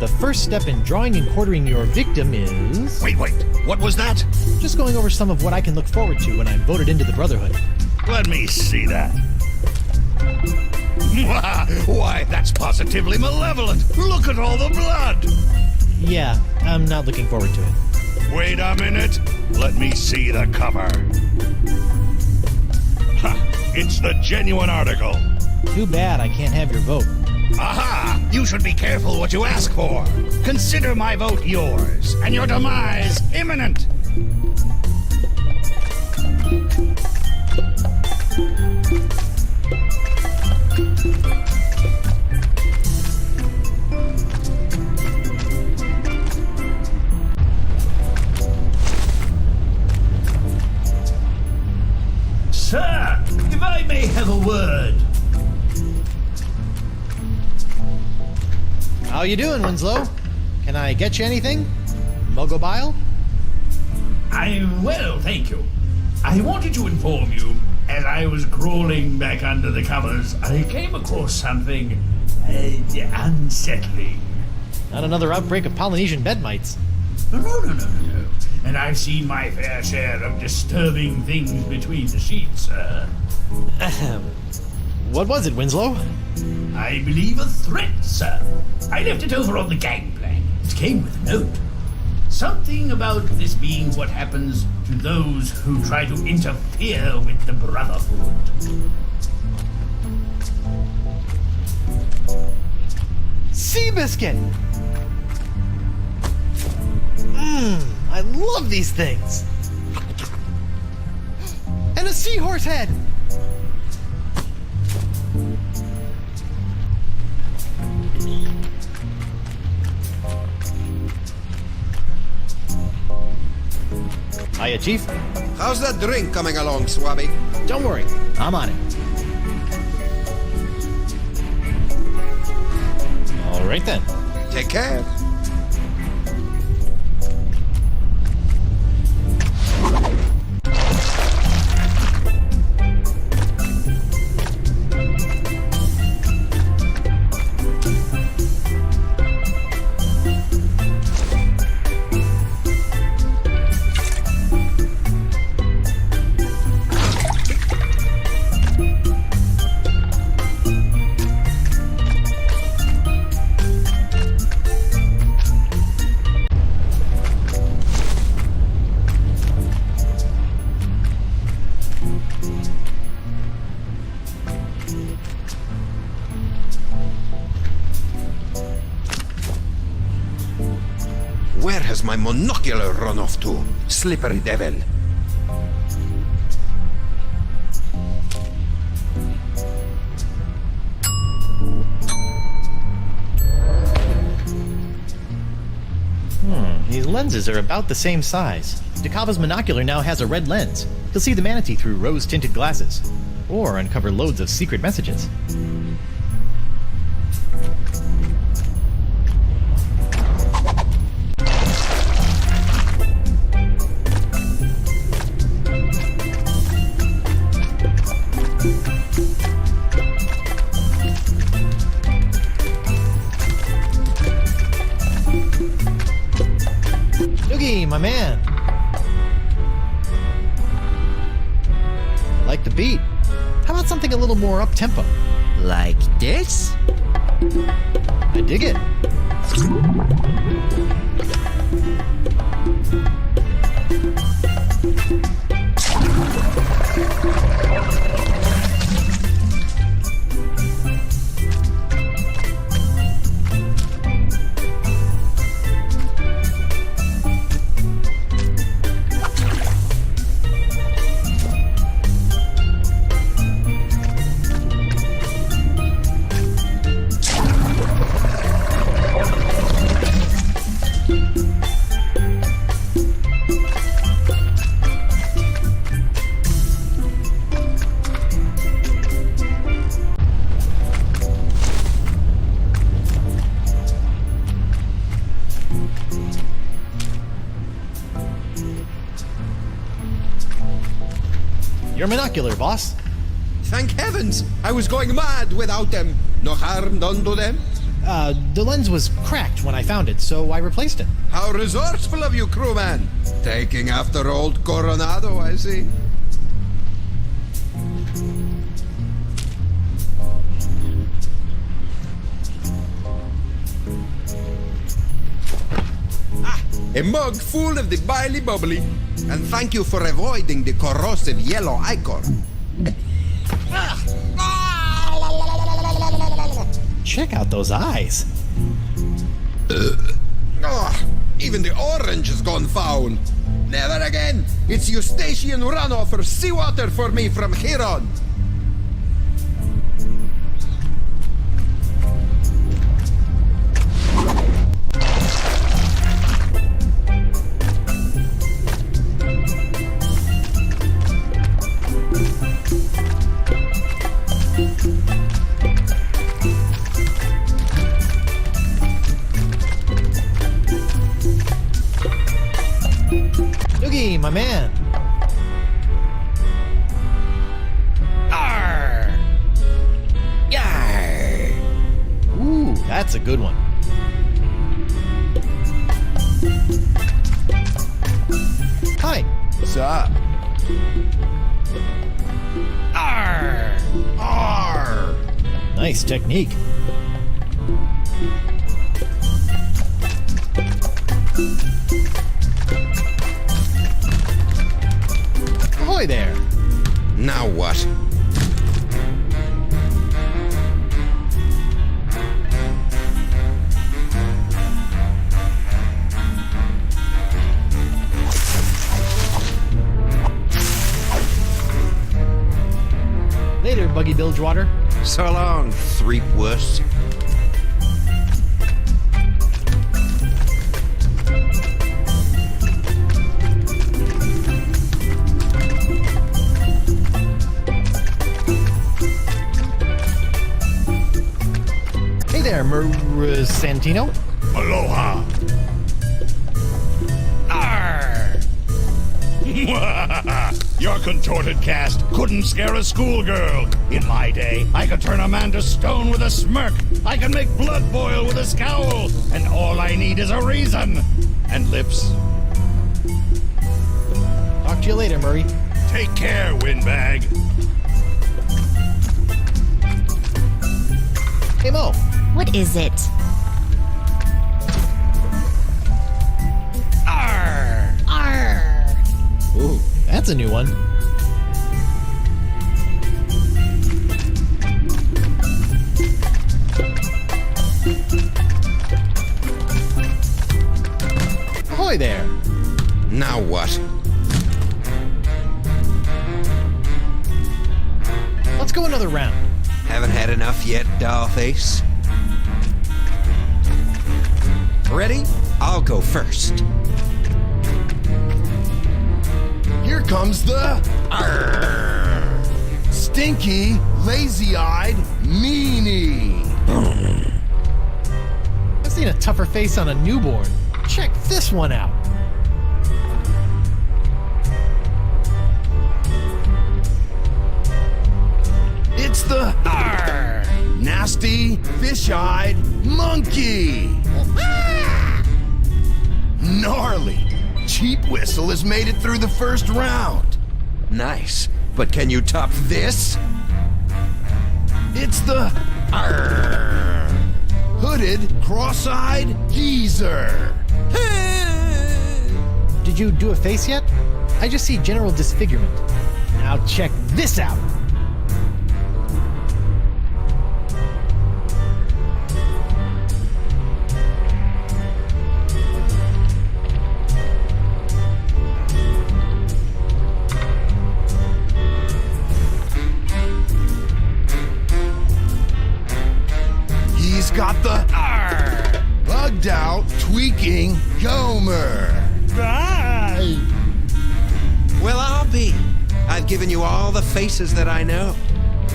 The first step in drawing and quartering your victim is... Wait, what was that? just going over some of what I can look forward to when I'm voted into the Brotherhood. Let me see that. Why, that's positively malevolent. Look at all the blood. Yeah, I'm not looking forward to it. Wait a minute. Let me see the cover. Ha! It's the genuine article. Too bad I can't have your vote. Aha! You should be careful what you ask for. Consider my vote yours, and your demise imminent. Sir, if I may have a word. How you doing, Winslow? Can I get you anything? Muggle? I'm well, thank you. I wanted to inform you, as I was crawling back under the covers, I came across something unsettling. Not another outbreak of Polynesian bed mites. No. And I've seen my fair share of disturbing things between the sheets, sir. What was it, Winslow? I believe a threat, sir. I left it over on the gangplank. It came with a note. Something about this being what happens to those who try to interfere with the Brotherhood. Seabiscuit! I love these things! And a seahorse head! Hiya, Chief. How's that drink coming along, Swabby? Don't worry, I'm on it. All right then. Take care. Where has my monocular run off to? Slippery devil. These lenses are about the same size. Dakava's monocular now has a red lens. He'll see the manatee through rose-tinted glasses. Or uncover loads of secret messages. Doogie, my man. I like the beat. How about something a little more up-tempo? Like this? I dig it. Your monocular, boss. Thank heavens! I was going mad without them. No harm done to them? The lens was cracked when I found it, so I replaced it. How resourceful of you, crewman. Taking after old Coronado, I see. A mug full of the biley bubbly. And thank you for avoiding the corrosive yellow ichor. Check out those eyes. Even the orange has gone foul. Never again. It's Eustachian runoff or seawater for me from here on. Noogie, my man. Arr! Yar! Ooh, that's a good one. Hi. What's up? Arr! Arr! Nice technique. Ahoy there. Now what? Later, Buggy Bilgewater. So long, Threepwurst. Hey there, Santino. Aloha! Arr! Your contorted cast couldn't scare a schoolgirl. In my day, I could turn a man to stone with a smirk. I can make blood boil with a scowl. And all I need is a reason. And lips. Talk to you later, Murray. Take care, windbag. Hey, Mo. What is it? Arr! Arr! Ooh, that's a new one. Ahoy there. Now what? Let's go another round. Haven't had enough yet, dollface? Ready? I'll go first. Here comes the Arr! Stinky, lazy-eyed meanie. I've seen a tougher face on a newborn. Check this one out. It's the Arr! Nasty, fish-eyed monkey. Gnarly. Cheap Whistle has made it through the first round. Nice. But can you top this? It's the Arr! Hooded, cross-eyed geezer. Did you do a face yet? I just see general disfigurement. Now check this out. He's got the Arr! Bugged out, tweaking Gomer. Bye! Well, I'll be. I've given you all the faces that I know.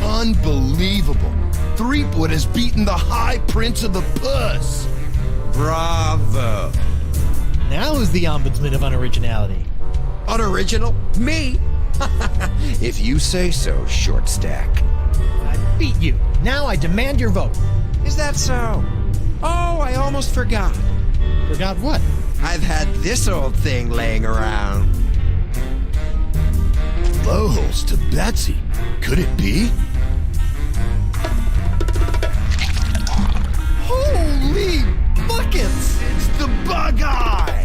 Unbelievable. Threepwood has beaten the High Prince of the Puss. Bravo. Now who's the ombudsman of unoriginality? Unoriginal? Me? If you say so, Short Stack. I beat you. Now I demand your vote. Is that so? Oh, I almost forgot. Forgot what? I've had this old thing laying around. Blowholes to Betsy. Could it be? Holy buckets! It's the bug eye!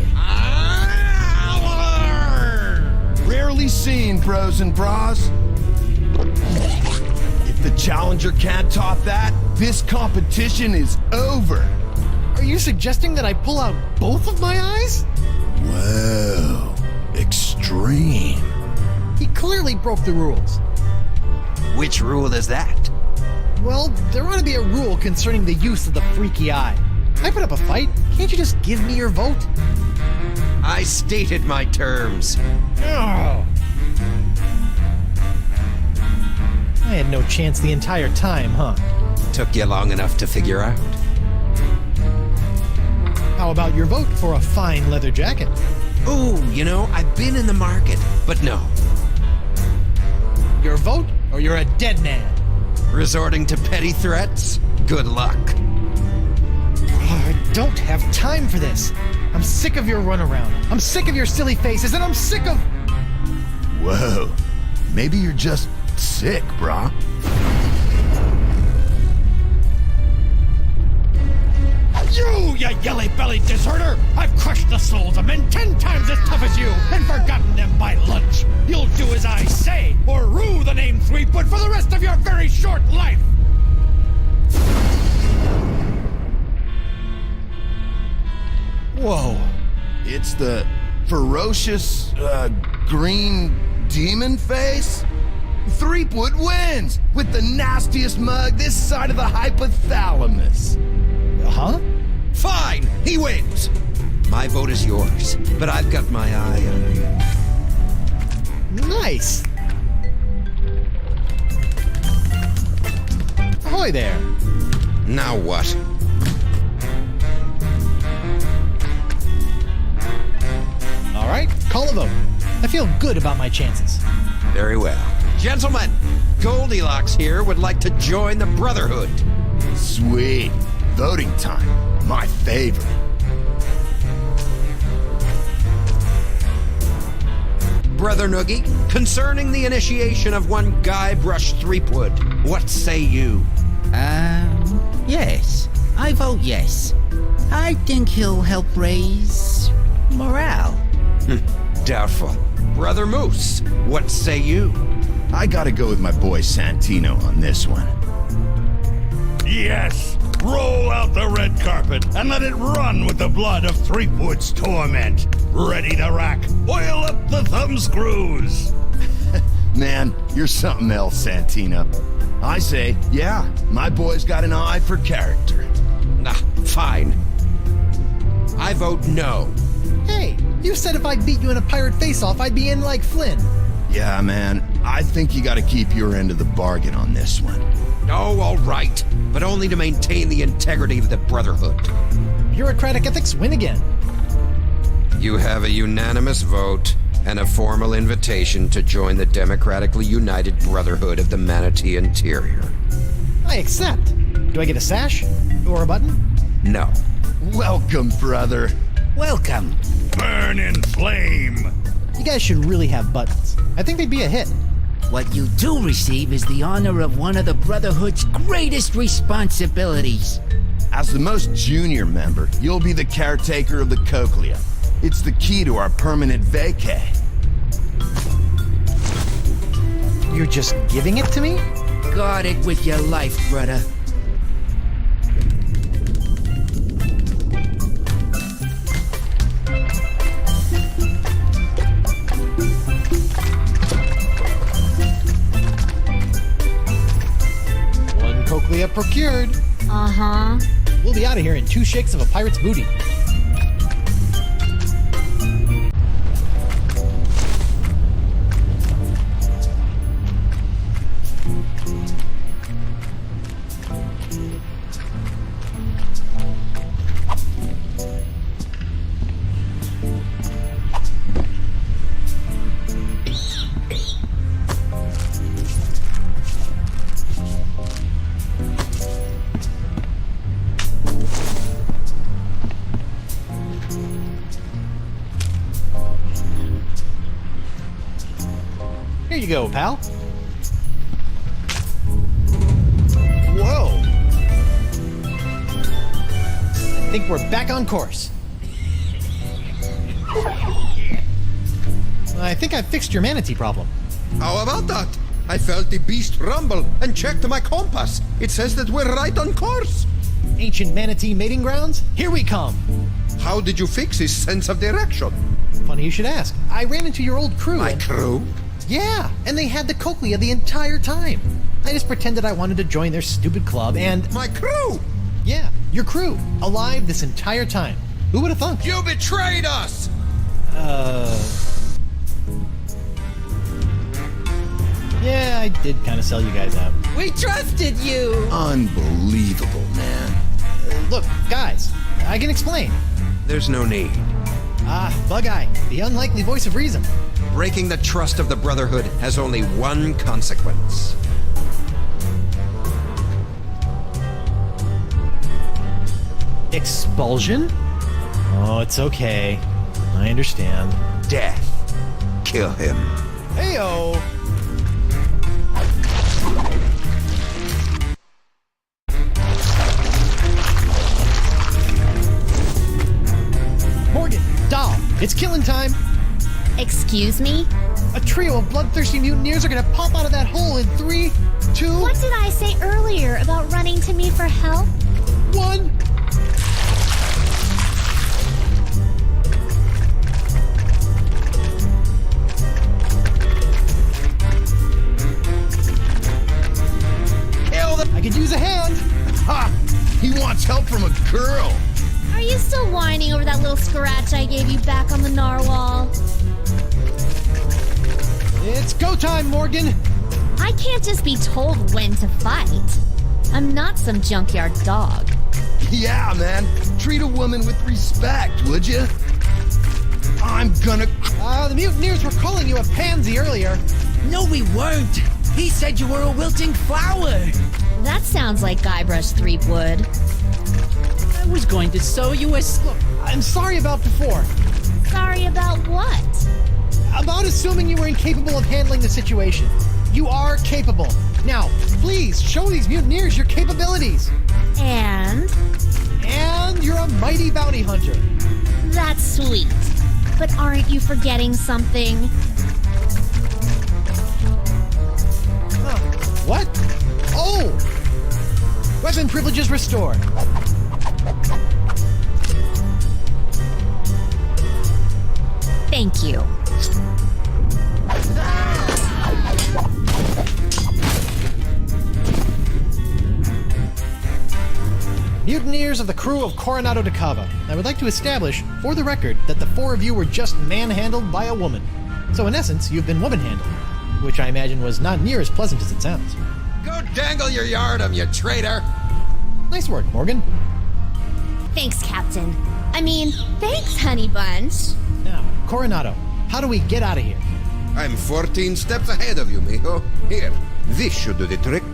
Rarely seen, bros and bras. If the challenger can't top that, this competition is over. Are you suggesting that I pull out both of my eyes? Whoa, extreme. He clearly broke the rules. Which rule is that? Well, there ought to be a rule concerning the use of the freaky eye. I put up a fight. Can't you just give me your vote? I stated my terms. Oh. I had no chance the entire time, huh? Took you long enough to figure out. How about your vote for a fine leather jacket? Ooh, I've been in the market, but no. Your vote, or you're a dead man? Resorting to petty threats? Good luck. Oh, I don't have time for this. I'm sick of your runaround. I'm sick of your silly faces, and I'm sick of... Whoa, maybe you're just sick, brah. You yelly-bellied deserter! I've crushed the souls of men 10 times as tough as you and forgotten them by lunch. You'll do as I say, or rue the name Threepwood for the rest of your very short life! Whoa. It's the ferocious, green demon face? Threepwood wins with the nastiest mug this side of the hypothalamus. Huh? Fine, he wins. My vote is yours, but I've got my eye on you. Nice. Ahoy there. Now what? All right, call a vote. I feel good about my chances. Very well. Gentlemen, Goldilocks here would like to join the Brotherhood. Sweet. Voting time. My favorite. Brother Noogie, concerning the initiation of one Guybrush Threepwood, what say you? Yes. I vote yes. I think he'll help raise morale. Doubtful. Brother Moose, what say you? I gotta go with my boy Santino on this one. Yes! Roll out the red carpet and let it run with the blood of Threepwood's torment. Ready to rack. Oil up the thumb screws. Man, you're something else, Santino. I say, yeah, my boy's got an eye for character. Nah, fine. I vote no. Hey, you said if I beat you in a pirate face-off, I'd be in like Flynn. Yeah, man, I think you gotta keep your end of the bargain on this one. Oh, all right, but only to maintain the integrity of the Brotherhood. Bureaucratic ethics win again. You have a unanimous vote and a formal invitation to join the democratically united Brotherhood of the Manatee Interior. I accept. Do I get a sash? Or a button? No. Welcome, brother. Welcome. Burn in flame. You guys should really have buttons. I think they'd be a hit. What you do receive is the honor of one of the Brotherhood's greatest responsibilities. As the most junior member, you'll be the caretaker of the cochlea. It's the key to our permanent vacay. You're just giving it to me? Guard it with your life, brother. One cochlea procured. Uh-huh. We'll be out of here in 2 shakes of a pirate's booty. you go, pal. Whoa! I think we're back on course. I think I fixed your manatee problem. How about that? I felt the beast rumble and checked my compass. It says that we're right on course. Ancient manatee mating grounds? Here we come. How did you fix his sense of direction? Funny you should ask. I ran into your old crew. My crew? Yeah, and they had the cochlea the entire time. I just pretended I wanted to join their stupid club and... My crew? Yeah, your crew. Alive this entire time. Who would have thunk? You betrayed us! Yeah, I did kind of sell you guys out. We trusted you! Unbelievable, man. Look, guys, I can explain. There's no need. Bug-Eye, the unlikely voice of reason. Breaking the trust of the Brotherhood has only one consequence. Expulsion? Oh, it's okay. I understand. Death. Kill him. Heyo! Morgan, Doll, it's killing time. Excuse me? A trio of bloodthirsty mutineers are gonna pop out of that hole in 3, 2, What did I say earlier about running to me for help? 1. I could use a hand. Ha! He wants help from a girl. Are you still whining over that little scratch I gave you back on the narwhal? It's go time, Morgan. I can't just be told when to fight. I'm not some junkyard dog. Yeah, man. Treat a woman with respect, would you? I'm gonna... The mutineers were calling you a pansy earlier. No, we weren't. He said you were a wilting flower. That sounds like Guybrush Threepwood. I was going to sew you a... Look, I'm sorry about before. Sorry about what? About assuming you were incapable of handling the situation. You are capable. Now, please, show these mutineers your capabilities. And? And you're a mighty bounty hunter. That's sweet. But aren't you forgetting something? Huh. What? Oh! Weapon privileges restored. Thank you. Mutineers of the crew of Coronado de Cava. I would like to establish, for the record, that the 4 of you were just manhandled by a woman. So in essence, you've been woman-handled, which I imagine was not near as pleasant as it sounds. Go dangle your yardum, you traitor! Nice work, Morgan. Thanks, Captain. I mean, thanks, Honey Bunch. Now, Coronado, how do we get out of here? I'm 14 steps ahead of you, mijo. Here, this should do the trick.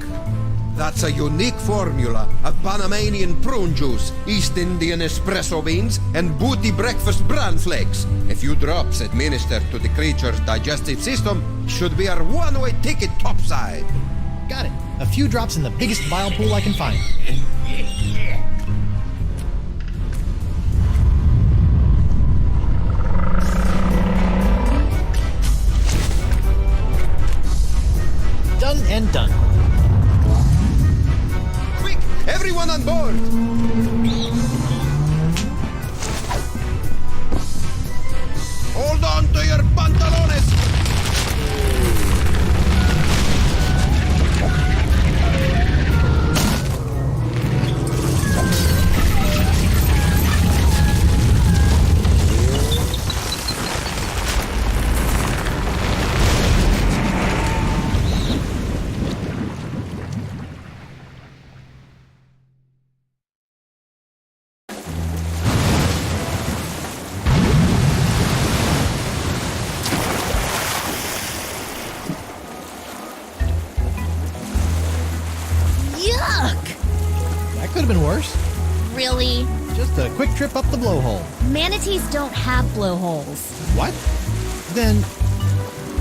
That's a unique formula of Panamanian prune juice, East Indian espresso beans, and booty breakfast bran flakes. A few drops administered to the creature's digestive system should be our one-way ticket topside. Got it. A few drops in the biggest bile pool I can find. Done and done. Quick, everyone on board! Hold on to your pantalones! Yuck! That could have been worse. Really? Just a quick trip up the blowhole. Manatees don't have blowholes. What? Then...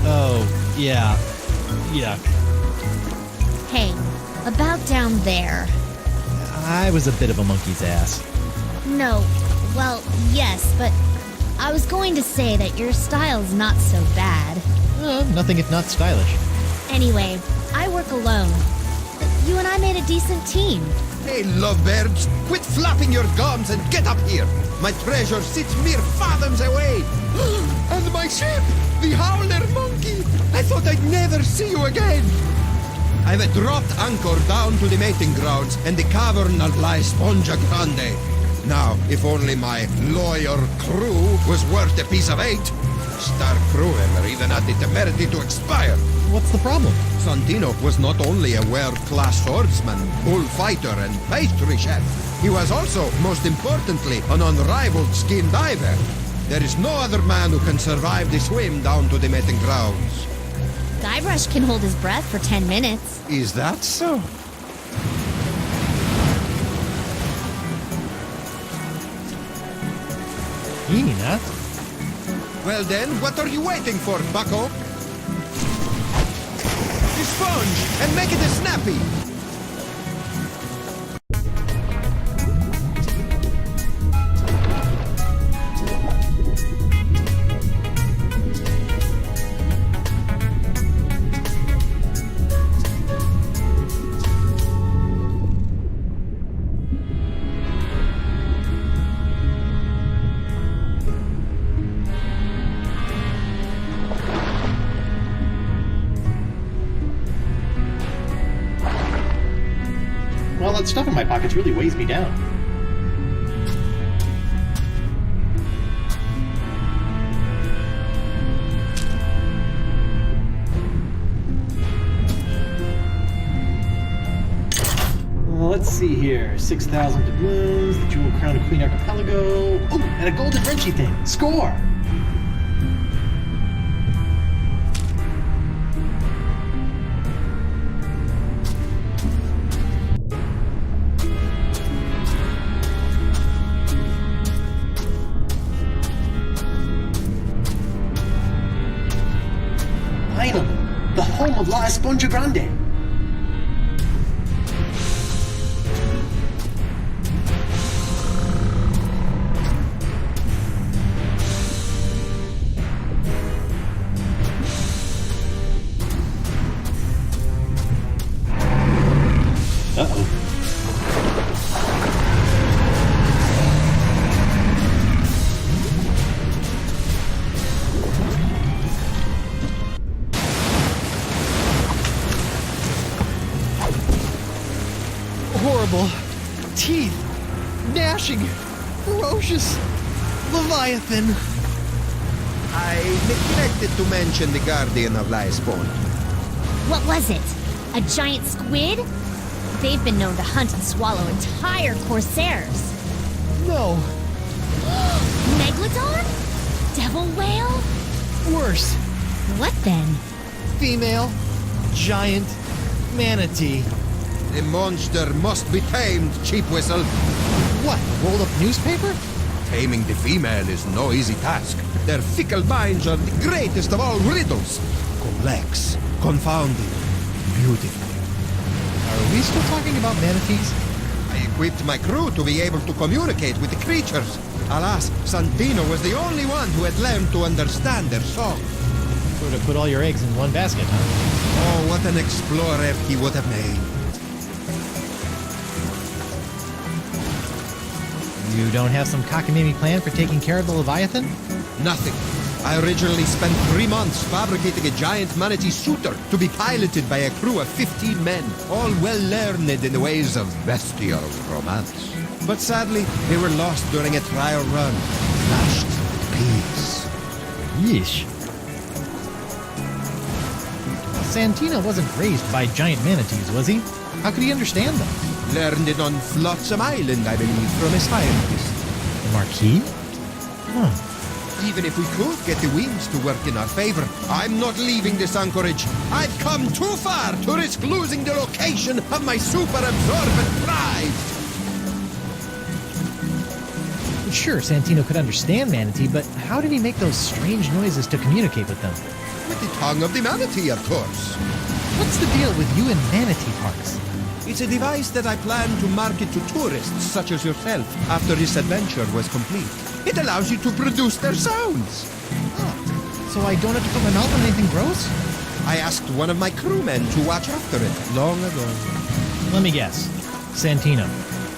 Oh, yeah. Yuck. Hey, about down there. I was a bit of a monkey's ass. No, well, yes, but I was going to say that your style's not so bad. Nothing if not stylish. Anyway, I work alone. You and I made a decent team. Hey, lovebirds, quit flapping your gums and get up here. My treasure sits mere fathoms away. And my ship, the Howler Monkey. I thought I'd never see you again. I've dropped anchor down to the mating grounds and the cavern of La Esponja Grande. Now, if only my lawyer crew was worth a piece of eight. Star Cruel even had the temerity to expire. What's the problem? Santino was not only a world-class swordsman, bullfighter, and pastry chef. He was also, most importantly, an unrivaled skin diver. There is no other man who can survive the swim down to the mating grounds. Guybrush can hold his breath for 10 minutes. Is that so? Nina? Well then, what are you waiting for, bucko? The sponge, and make it a snappy! Well, that stuff in my pockets really weighs me down. Well, let's see here. 6,000 doubloons, the jewel crown of Queen Archipelago. Oh, and a golden wrenchy thing. Score! Finally, the home of La Esponja Grande. Uh-oh. Horrible. Teeth. Gnashing. Ferocious. Leviathan. I neglected to mention the Guardian of La Esponja. What was it? A giant squid? They've been known to hunt and swallow entire corsairs. No. Megalodon? Devil whale? Worse. What then? Female. Giant. Manatee. The monster must be tamed, cheap whistle. What? Rolled up newspaper? Taming the female is no easy task. Their fickle minds are the greatest of all riddles. Complex, confounding, beautiful. Are we still talking about manatees? I equipped my crew to be able to communicate with the creatures. Alas, Santino was the only one who had learned to understand their song. Sort of put all your eggs in one basket, huh? Oh, what an explorer he would have made. You don't have some cockamamie plan for taking care of the Leviathan? Nothing. I originally spent 3 months fabricating a giant manatee suitor to be piloted by a crew of 15 men, all well learned in the ways of bestial romance. But sadly, they were lost during a trial run, lashed to pieces. Yeesh. Santino wasn't raised by giant manatees, was he? How could he understand them? Learned it on Flotsam Island, I believe, from a scientist. The Marquis? Huh. Even if we could get the winds to work in our favor, I'm not leaving this anchorage. I've come too far to risk losing the location of my super absorbent prize. Sure, Santino could understand manatee, but how did he make those strange noises to communicate with them? with the tongue of the manatee, of course. What's the deal with you and manatee parks? It's a device that I plan to market to tourists such as yourself after this adventure was complete. It allows you to produce their sounds. Oh, so I don't have to put my mouth on anything gross? I asked one of my crewmen to watch after it long ago. Let me guess. Santino.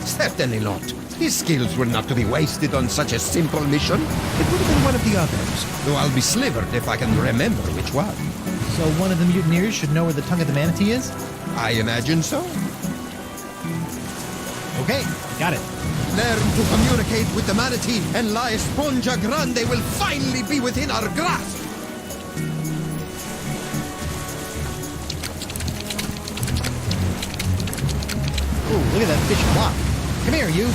Certainly not. His skills were not to be wasted on such a simple mission. It would have been one of the others, though I'll be slivered if I can remember which one. So one of the mutineers should know where the tongue of the manatee is? I imagine so. Okay, got it. Learn to communicate with the manatee, and La Esponja Grande will finally be within our grasp. Ooh, look at that fish flop. Come here, you.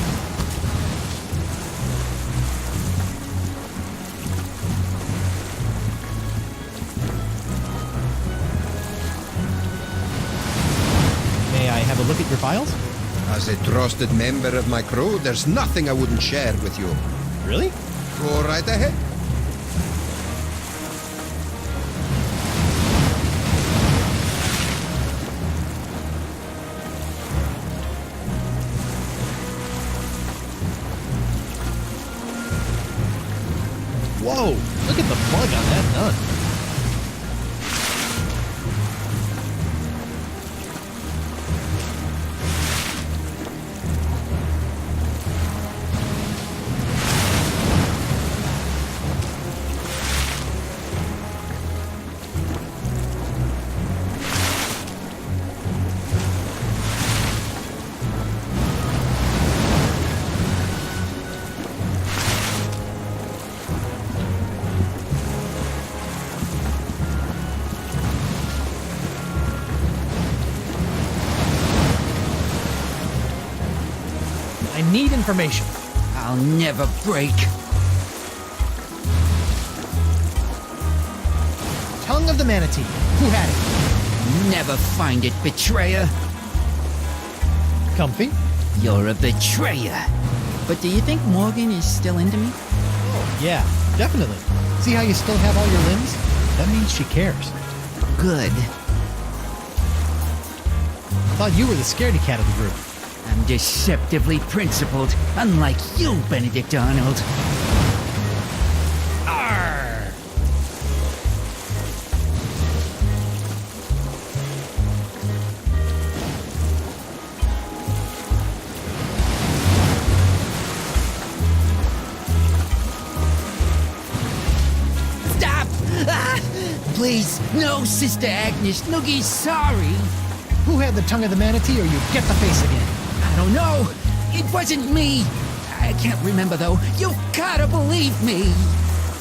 May I have a look at your files? As a trusted member of my crew, there's nothing I wouldn't share with you. Really? Go right ahead. Whoa, look at the bug on that nun. I need information. I'll never break. Tongue of the manatee. Who had it? Never find it, betrayer. Comfy? You're a betrayer. But do you think Morgan is still into me? Oh, yeah, definitely. See how you still have all your limbs? That means she cares. Good. I thought you were the scaredy cat of the group. I'm deceptively principled, unlike you, Benedict Arnold. Arr! Stop! Ah! Please, no, Sister Agnes. Noogie's sorry. Who had the tongue of the manatee, or you get the face again? I don't know. It wasn't me. I can't remember, though. You've gotta believe me.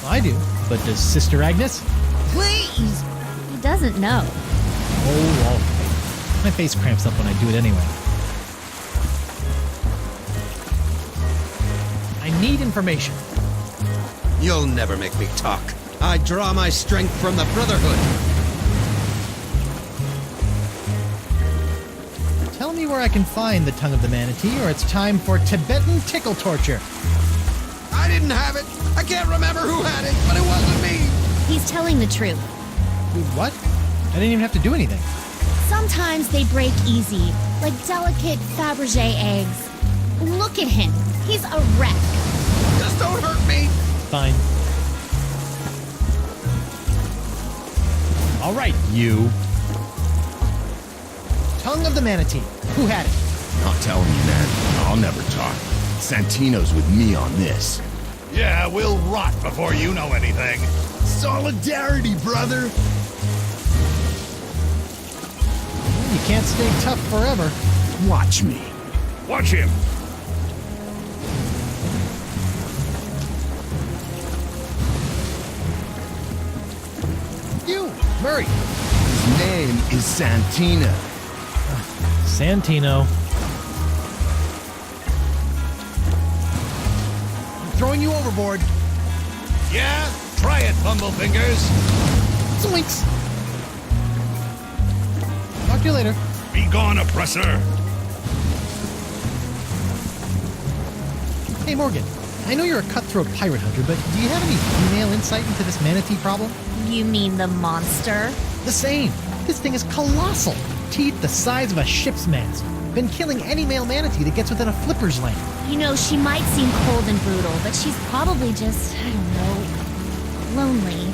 I do. But does Sister Agnes? Please. He doesn't know. Oh, all right. My face cramps up when I do it anyway. I need information. You'll never make me talk. I draw my strength from the Brotherhood. Tell me where I can find the tongue of the manatee, or it's time for Tibetan tickle torture. I didn't have it. I can't remember who had it, but it wasn't me. He's telling the truth. What? I didn't even have to do anything. Sometimes they break easy, like delicate Fabergé eggs. Look at him. He's a wreck. Just don't hurt me. Fine. All right, you. Tongue of the manatee. Who had it? I'm telling you, man, I'll never talk. Santino's with me on this. Yeah, we'll rot before you know anything. Solidarity, brother! You can't stay tough forever. Watch me. Watch him. You, Murray. His name is Santino. Santino. I'm throwing you overboard. Yeah? Try it, Bumblefingers. Zoinks! Talk to you later. Be gone, oppressor. Hey, Morgan. I know you're a cutthroat pirate hunter, but do you have any female insight into this manatee problem? You mean the monster? The same. This thing is colossal. Teeth the size of a ship's mast. Been killing any male manatee that gets within a flipper's length. You know, she might seem cold and brutal, but she's probably just, I don't know, lonely.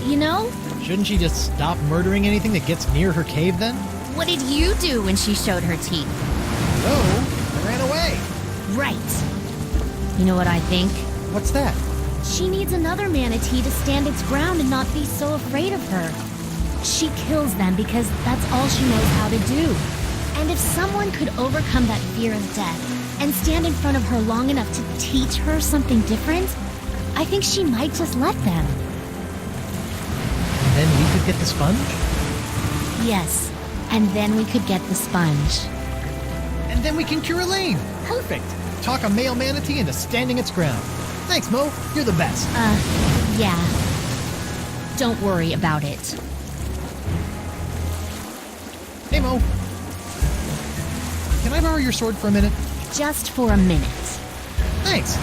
You know? Shouldn't she just stop murdering anything that gets near her cave then? What did you do when she showed her teeth? No, I ran away. Right. You know what I think? What's that? She needs another manatee to stand its ground and not be so afraid of her. She kills them because that's all she knows how to do. And if someone could overcome that fear of death and stand in front of her long enough to teach her something different, I think she might just let them. And then we could get the sponge? Yes, and then we could get the sponge. And then we can cure Elaine. Perfect. Talk a male manatee into standing its ground. Thanks, Mo. You're the best. Yeah. Don't worry about it. Hey, Mo. Can I borrow your sword for a minute? Just for a minute. Thanks.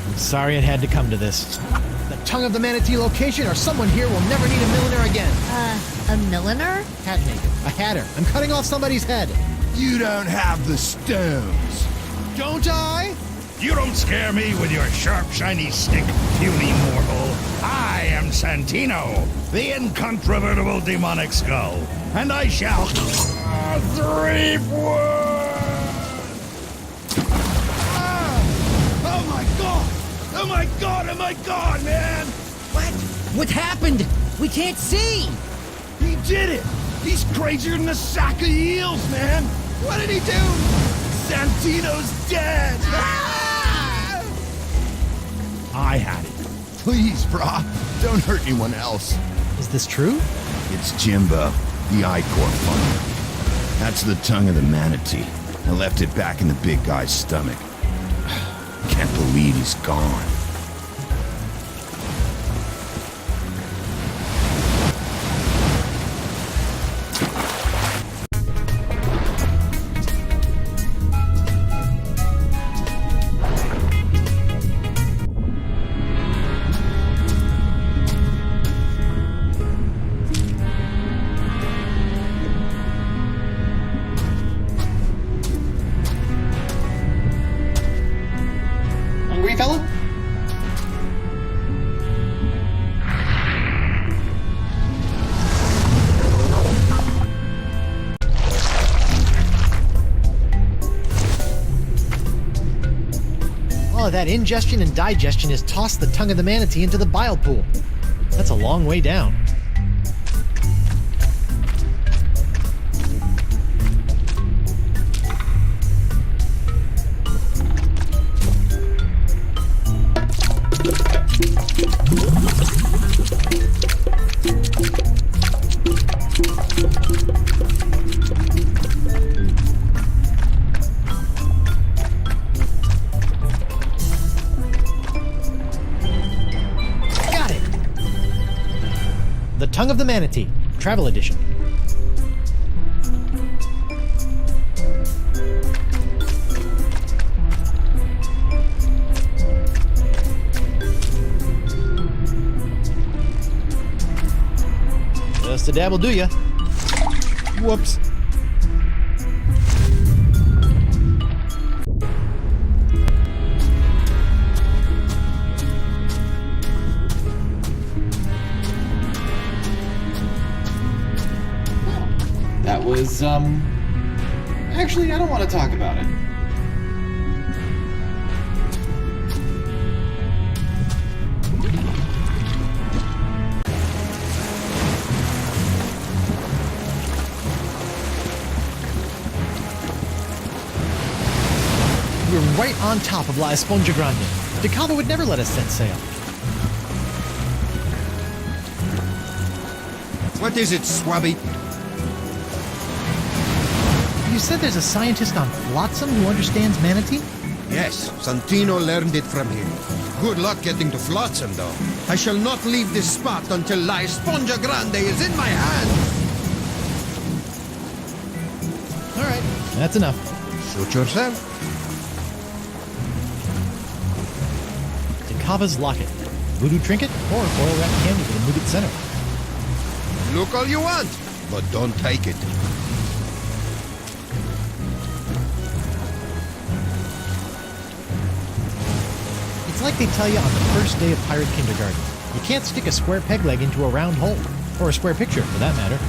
I'm sorry it had to come to this. The tongue of the manatee location, or someone here will never need a milliner again. A milliner? Hat maker. A hatter. I'm cutting off somebody's head. You don't have the stones. Don't I? You don't scare me with your sharp, shiny stick, puny mortal. I am Santino, the incontrovertible demonic skull, and I shall three Oh my god! Oh my god! Oh my god, man! What? What happened? We can't see! He did it! He's crazier than a sack of eels, man! What did he do? Santino's dead! I had it. Please, brah, don't hurt anyone else. Is this true? It's Jimbo, the I-Corps funder. That's the tongue of the manatee. I left it back in the big guy's stomach. Can't believe he's gone. Hungry, fella? All of that ingestion and digestion has tossed the tongue of the manatee into the bile pool. That's a long way down. Got it! The Tongue of the Manatee, Travel Edition. Just a dab will do ya. Whoops. That was, actually, I don't want to talk about it. We're right on top of La Esponja Grande. DeCava would never let us set sail. What is it, Swabby? You said there's a scientist on Flotsam who understands manatee? Yes, Santino learned it from him. Good luck getting to Flotsam, though. I shall not leave this spot until La Esponja Grande is in my hands. All right, that's enough. Suit yourself. Kava's locket, voodoo trinket, or foil wrapped candy with a nougat center. Look all you want, but don't take it. It's like they tell you on the first day of pirate kindergarten. You can't stick a square peg leg into a round hole, or a square picture for that matter.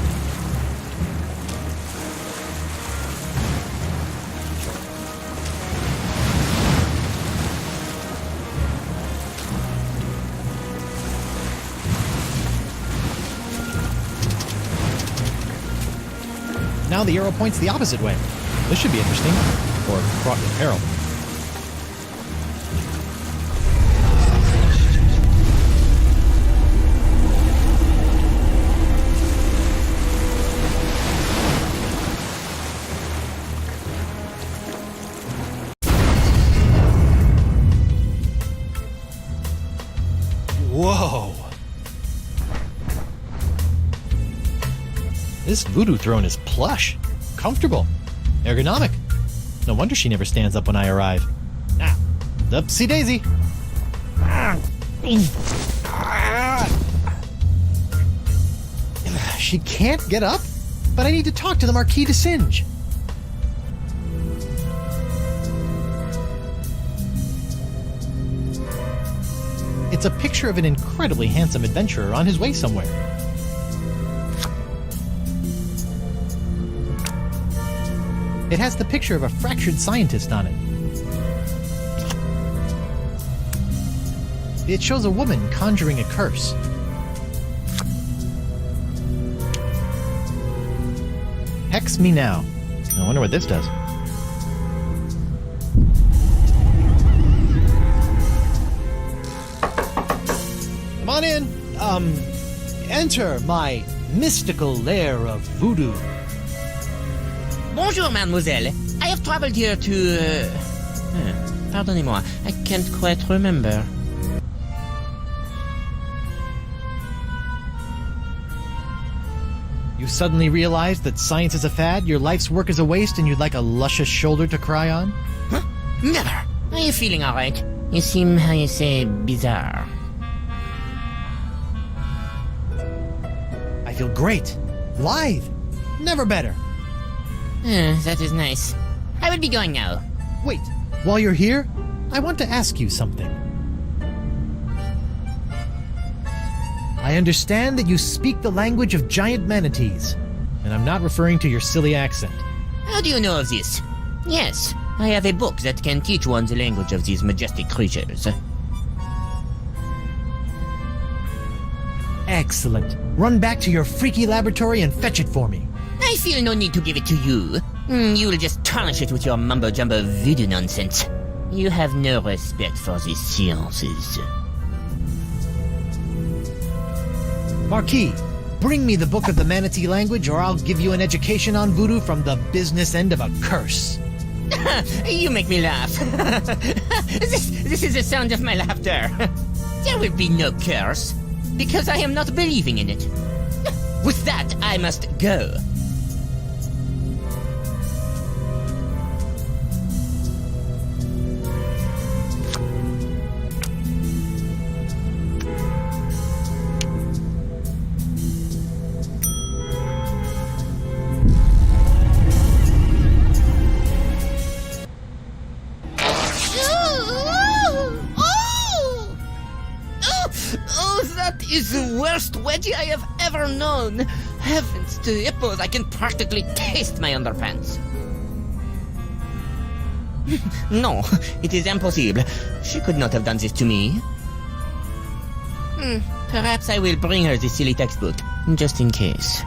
Now the arrow points the opposite way. This should be interesting, or fraught with peril. Whoa! This voodoo throne is plush, comfortable, ergonomic. No wonder she never stands up when I arrive. Ah, upsy daisy. She can't get up, but I need to talk to the Marquis de Singe. It's a picture of an incredibly handsome adventurer on his way somewhere. It has the picture of a fractured scientist on it. It shows a woman conjuring a curse. Hex me now. I wonder what this does. Come on in. Enter my mystical lair of voodoo. Bonjour, mademoiselle. I have traveled here to... Pardonnez-moi, I can't quite remember. You suddenly realized that science is a fad, your life's work is a waste, and you'd like a luscious shoulder to cry on? Huh? Never. Are you feeling alright? You seem, how you say, bizarre. I feel great. Lithe. Never better. That is nice. I will be going now. Wait, while you're here, I want to ask you something. I understand that you speak the language of giant manatees, and I'm not referring to your silly accent. How do you know of this? Yes, I have a book that can teach one the language of these majestic creatures. Excellent. Run back to your freaky laboratory and fetch it for me. I feel no need to give it to you. You will just tarnish it with your mumbo-jumbo voodoo nonsense. You have no respect for these sciences. Marquis, bring me the book of the manatee language or I'll give you an education on voodoo from the business end of a curse. You make me laugh. This is the sound of my laughter. There will be no curse, because I am not believing in it. With that, I must go. Is the worst wedgie I have ever known. Heavens to hippos, I can practically taste my underpants. No, it is impossible. She could not have done this to me. Perhaps I will bring her the silly textbook, just in case.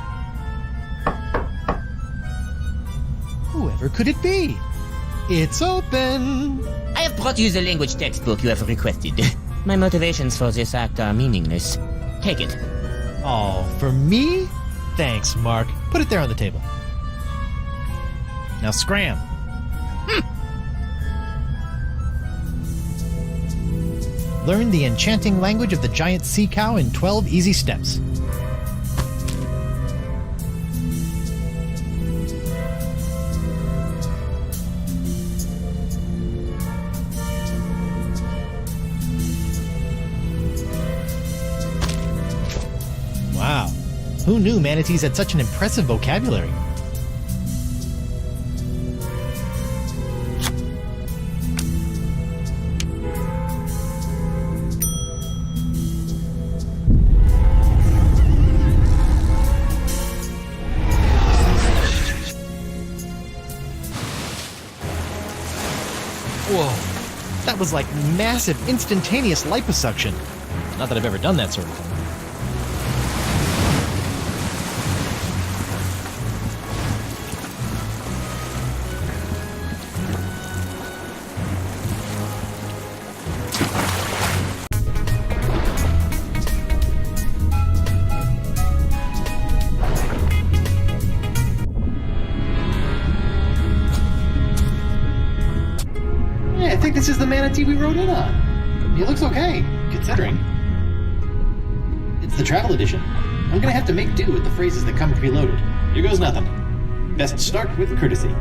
Whoever could it be? It's open! I have brought you the language textbook you have requested. My motivations for this act are meaningless. Take it. Oh, for me? Thanks, Mark. Put it there on the table. Now scram. Learn the enchanting language of the giant sea cow in 12 easy steps. Who knew manatees had such an impressive vocabulary? Whoa, that was like massive instantaneous liposuction. Not that I've ever done that sort of thing. Yeah, I think this is the manatee we rode in on. He looks okay, considering. It's the travel edition. I'm gonna have to make do with the phrases that come preloaded. Here goes nothing. Best start with courtesy.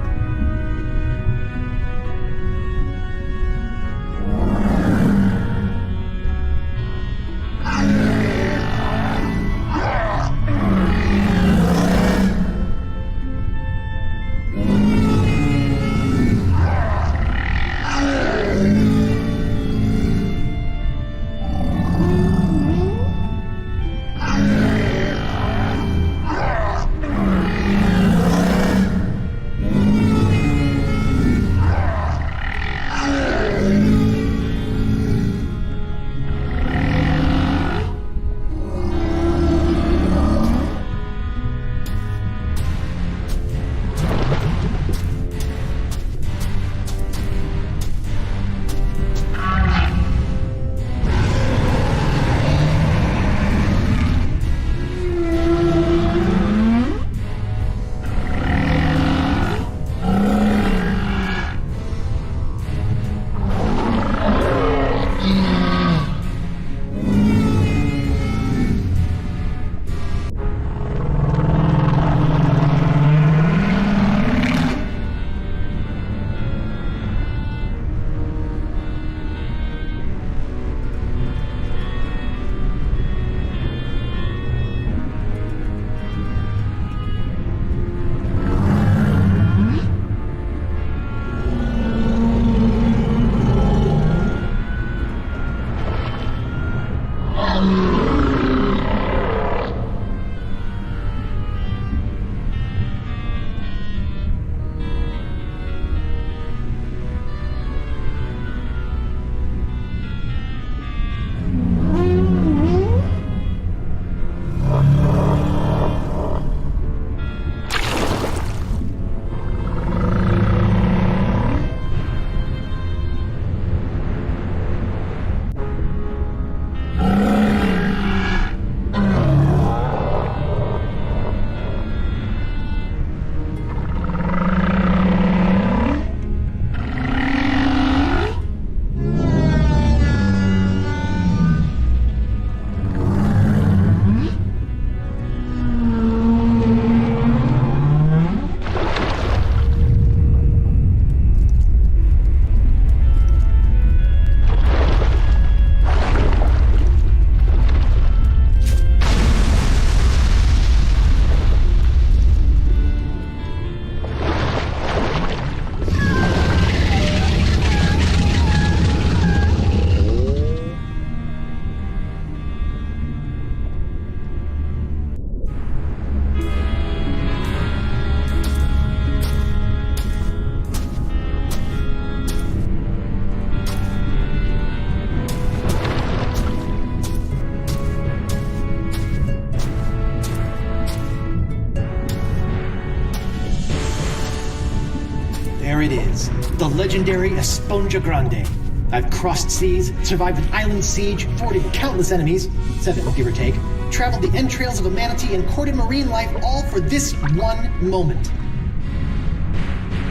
There it is, the legendary Esponja Grande. I've crossed seas, survived an island siege, forded countless enemies, 7 give or take, traveled the entrails of a manatee, and courted marine life, all for this one moment.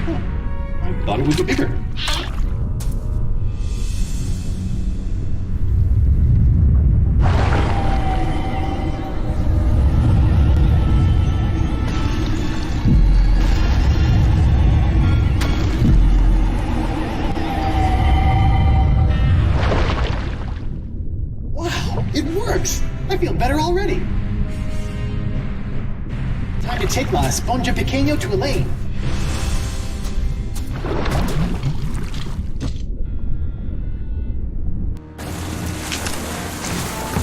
Huh. I thought it would be bigger. Wow, it works! I feel better already. Trying to take La Esponja Pequeño to Elaine.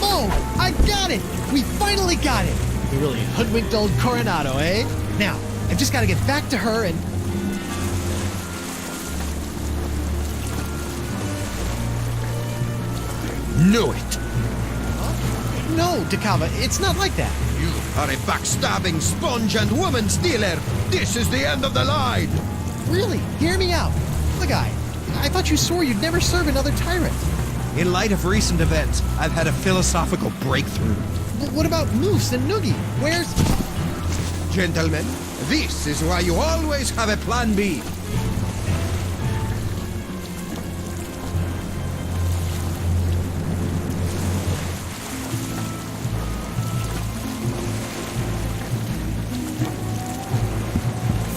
Oh, I got it! We finally got it! We really hoodwinked old Coronado, eh? Now, I've just got to get back to her and... Knew it! No, Dakava, it's not like that. You are a backstabbing sponge and woman stealer! This is the end of the line! Really, hear me out. Look, I thought you swore you'd never serve another tyrant. In light of recent events, I've had a philosophical breakthrough. But what about Moose and Noogie? Where's... Gentlemen, this is why you always have a plan B.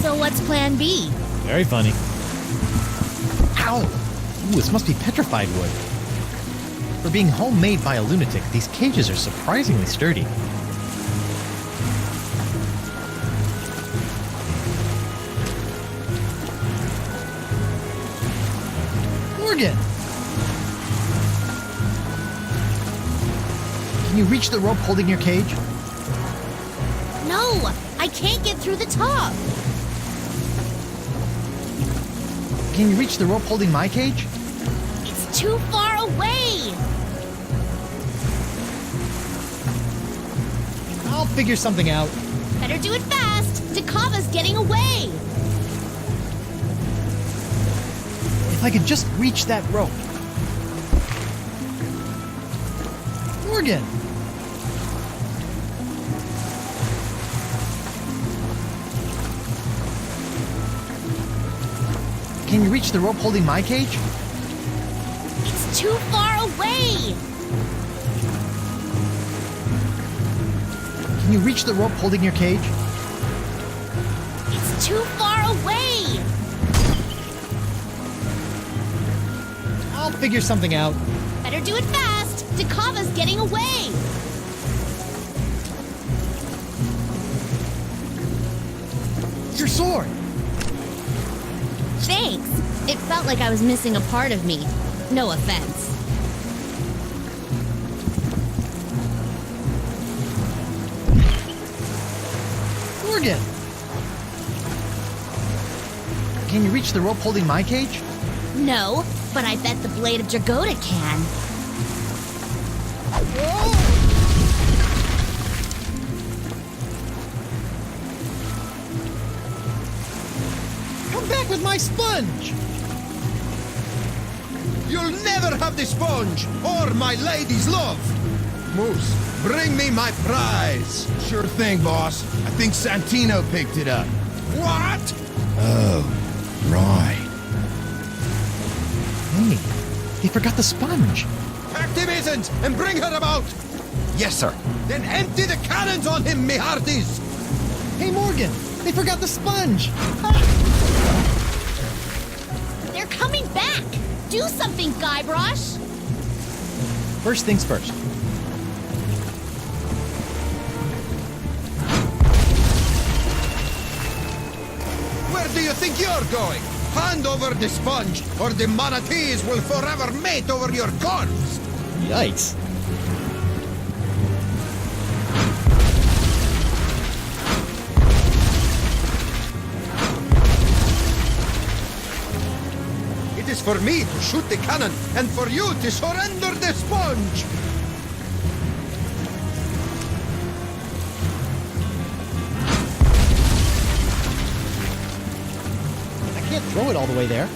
So what's plan B? Very funny. Ow! Ooh, this must be petrified wood. For being homemade by a lunatic, these cages are surprisingly sturdy. Morgan! Can you reach the rope holding your cage? No, I can't get through the top. Can you reach the rope holding my cage? It's too far away. I'll figure something out. Better do it fast. Dakava's getting away. If I could just reach that rope. Morgan! Can you reach the rope holding my cage? It's too far away. Can you reach the rope holding your cage? It's too far away. I'll figure something out. Better do it fast. Dakava's getting away. Your sword! Thanks. It felt like I was missing a part of me. No offense. Morgan! Can you reach the rope holding my cage? No, but I bet the blade of Dragoda can. Come back with my sponge! You'll never have the sponge or my lady's love! Moose, bring me my prize! Sure thing, boss. I think Santino picked it up. What? Oh, right. Hey, he forgot the sponge. Pack the misons and bring her about! Yes, sir. Then empty the cannons on him, me hearties! Hey, Morgan, they forgot the sponge. They're coming back. Do something, Guybrush. First things first. Where do you think you're going? Hand over the sponge, or the manatees will forever mate over your corpse! Yikes. It is for me to shoot the cannon, and for you to surrender the sponge! I can't throw it all the way there.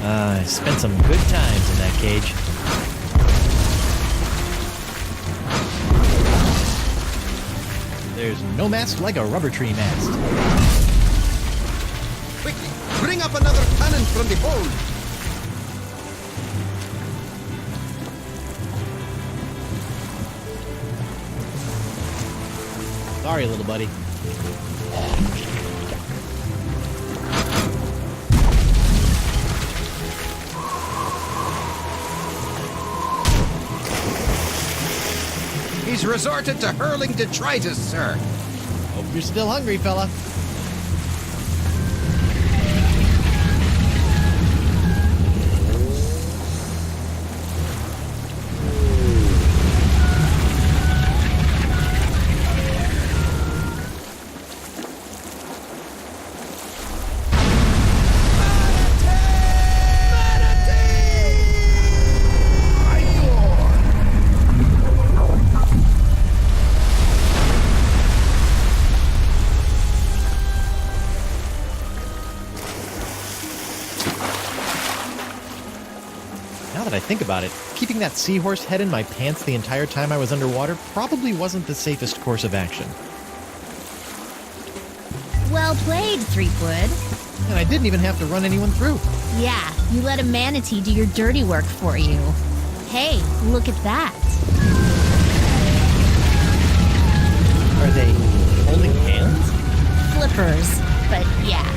I spent some good times in that cage. There's no mast like a rubber tree mast. Quickly, bring up another cannon from the hold. Sorry, little buddy. He's resorted to hurling detritus, sir. Hope you're still hungry, fella. Now that I think about it, keeping that seahorse head in my pants the entire time I was underwater probably wasn't the safest course of action. Well played, Threepwood. And I didn't even have to run anyone through. Yeah, you let a manatee do your dirty work for you. Hey, look at that. Are they holding hands? Flippers, but yeah.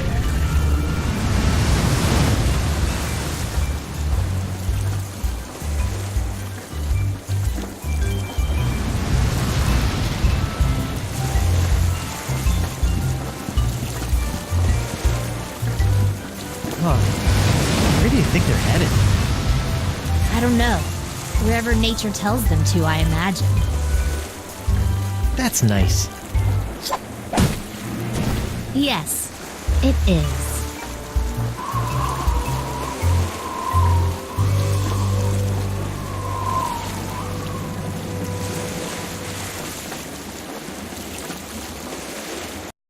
Huh. Where do you think they're headed? I don't know. Wherever nature tells them to, I imagine. That's nice. Yes, it is.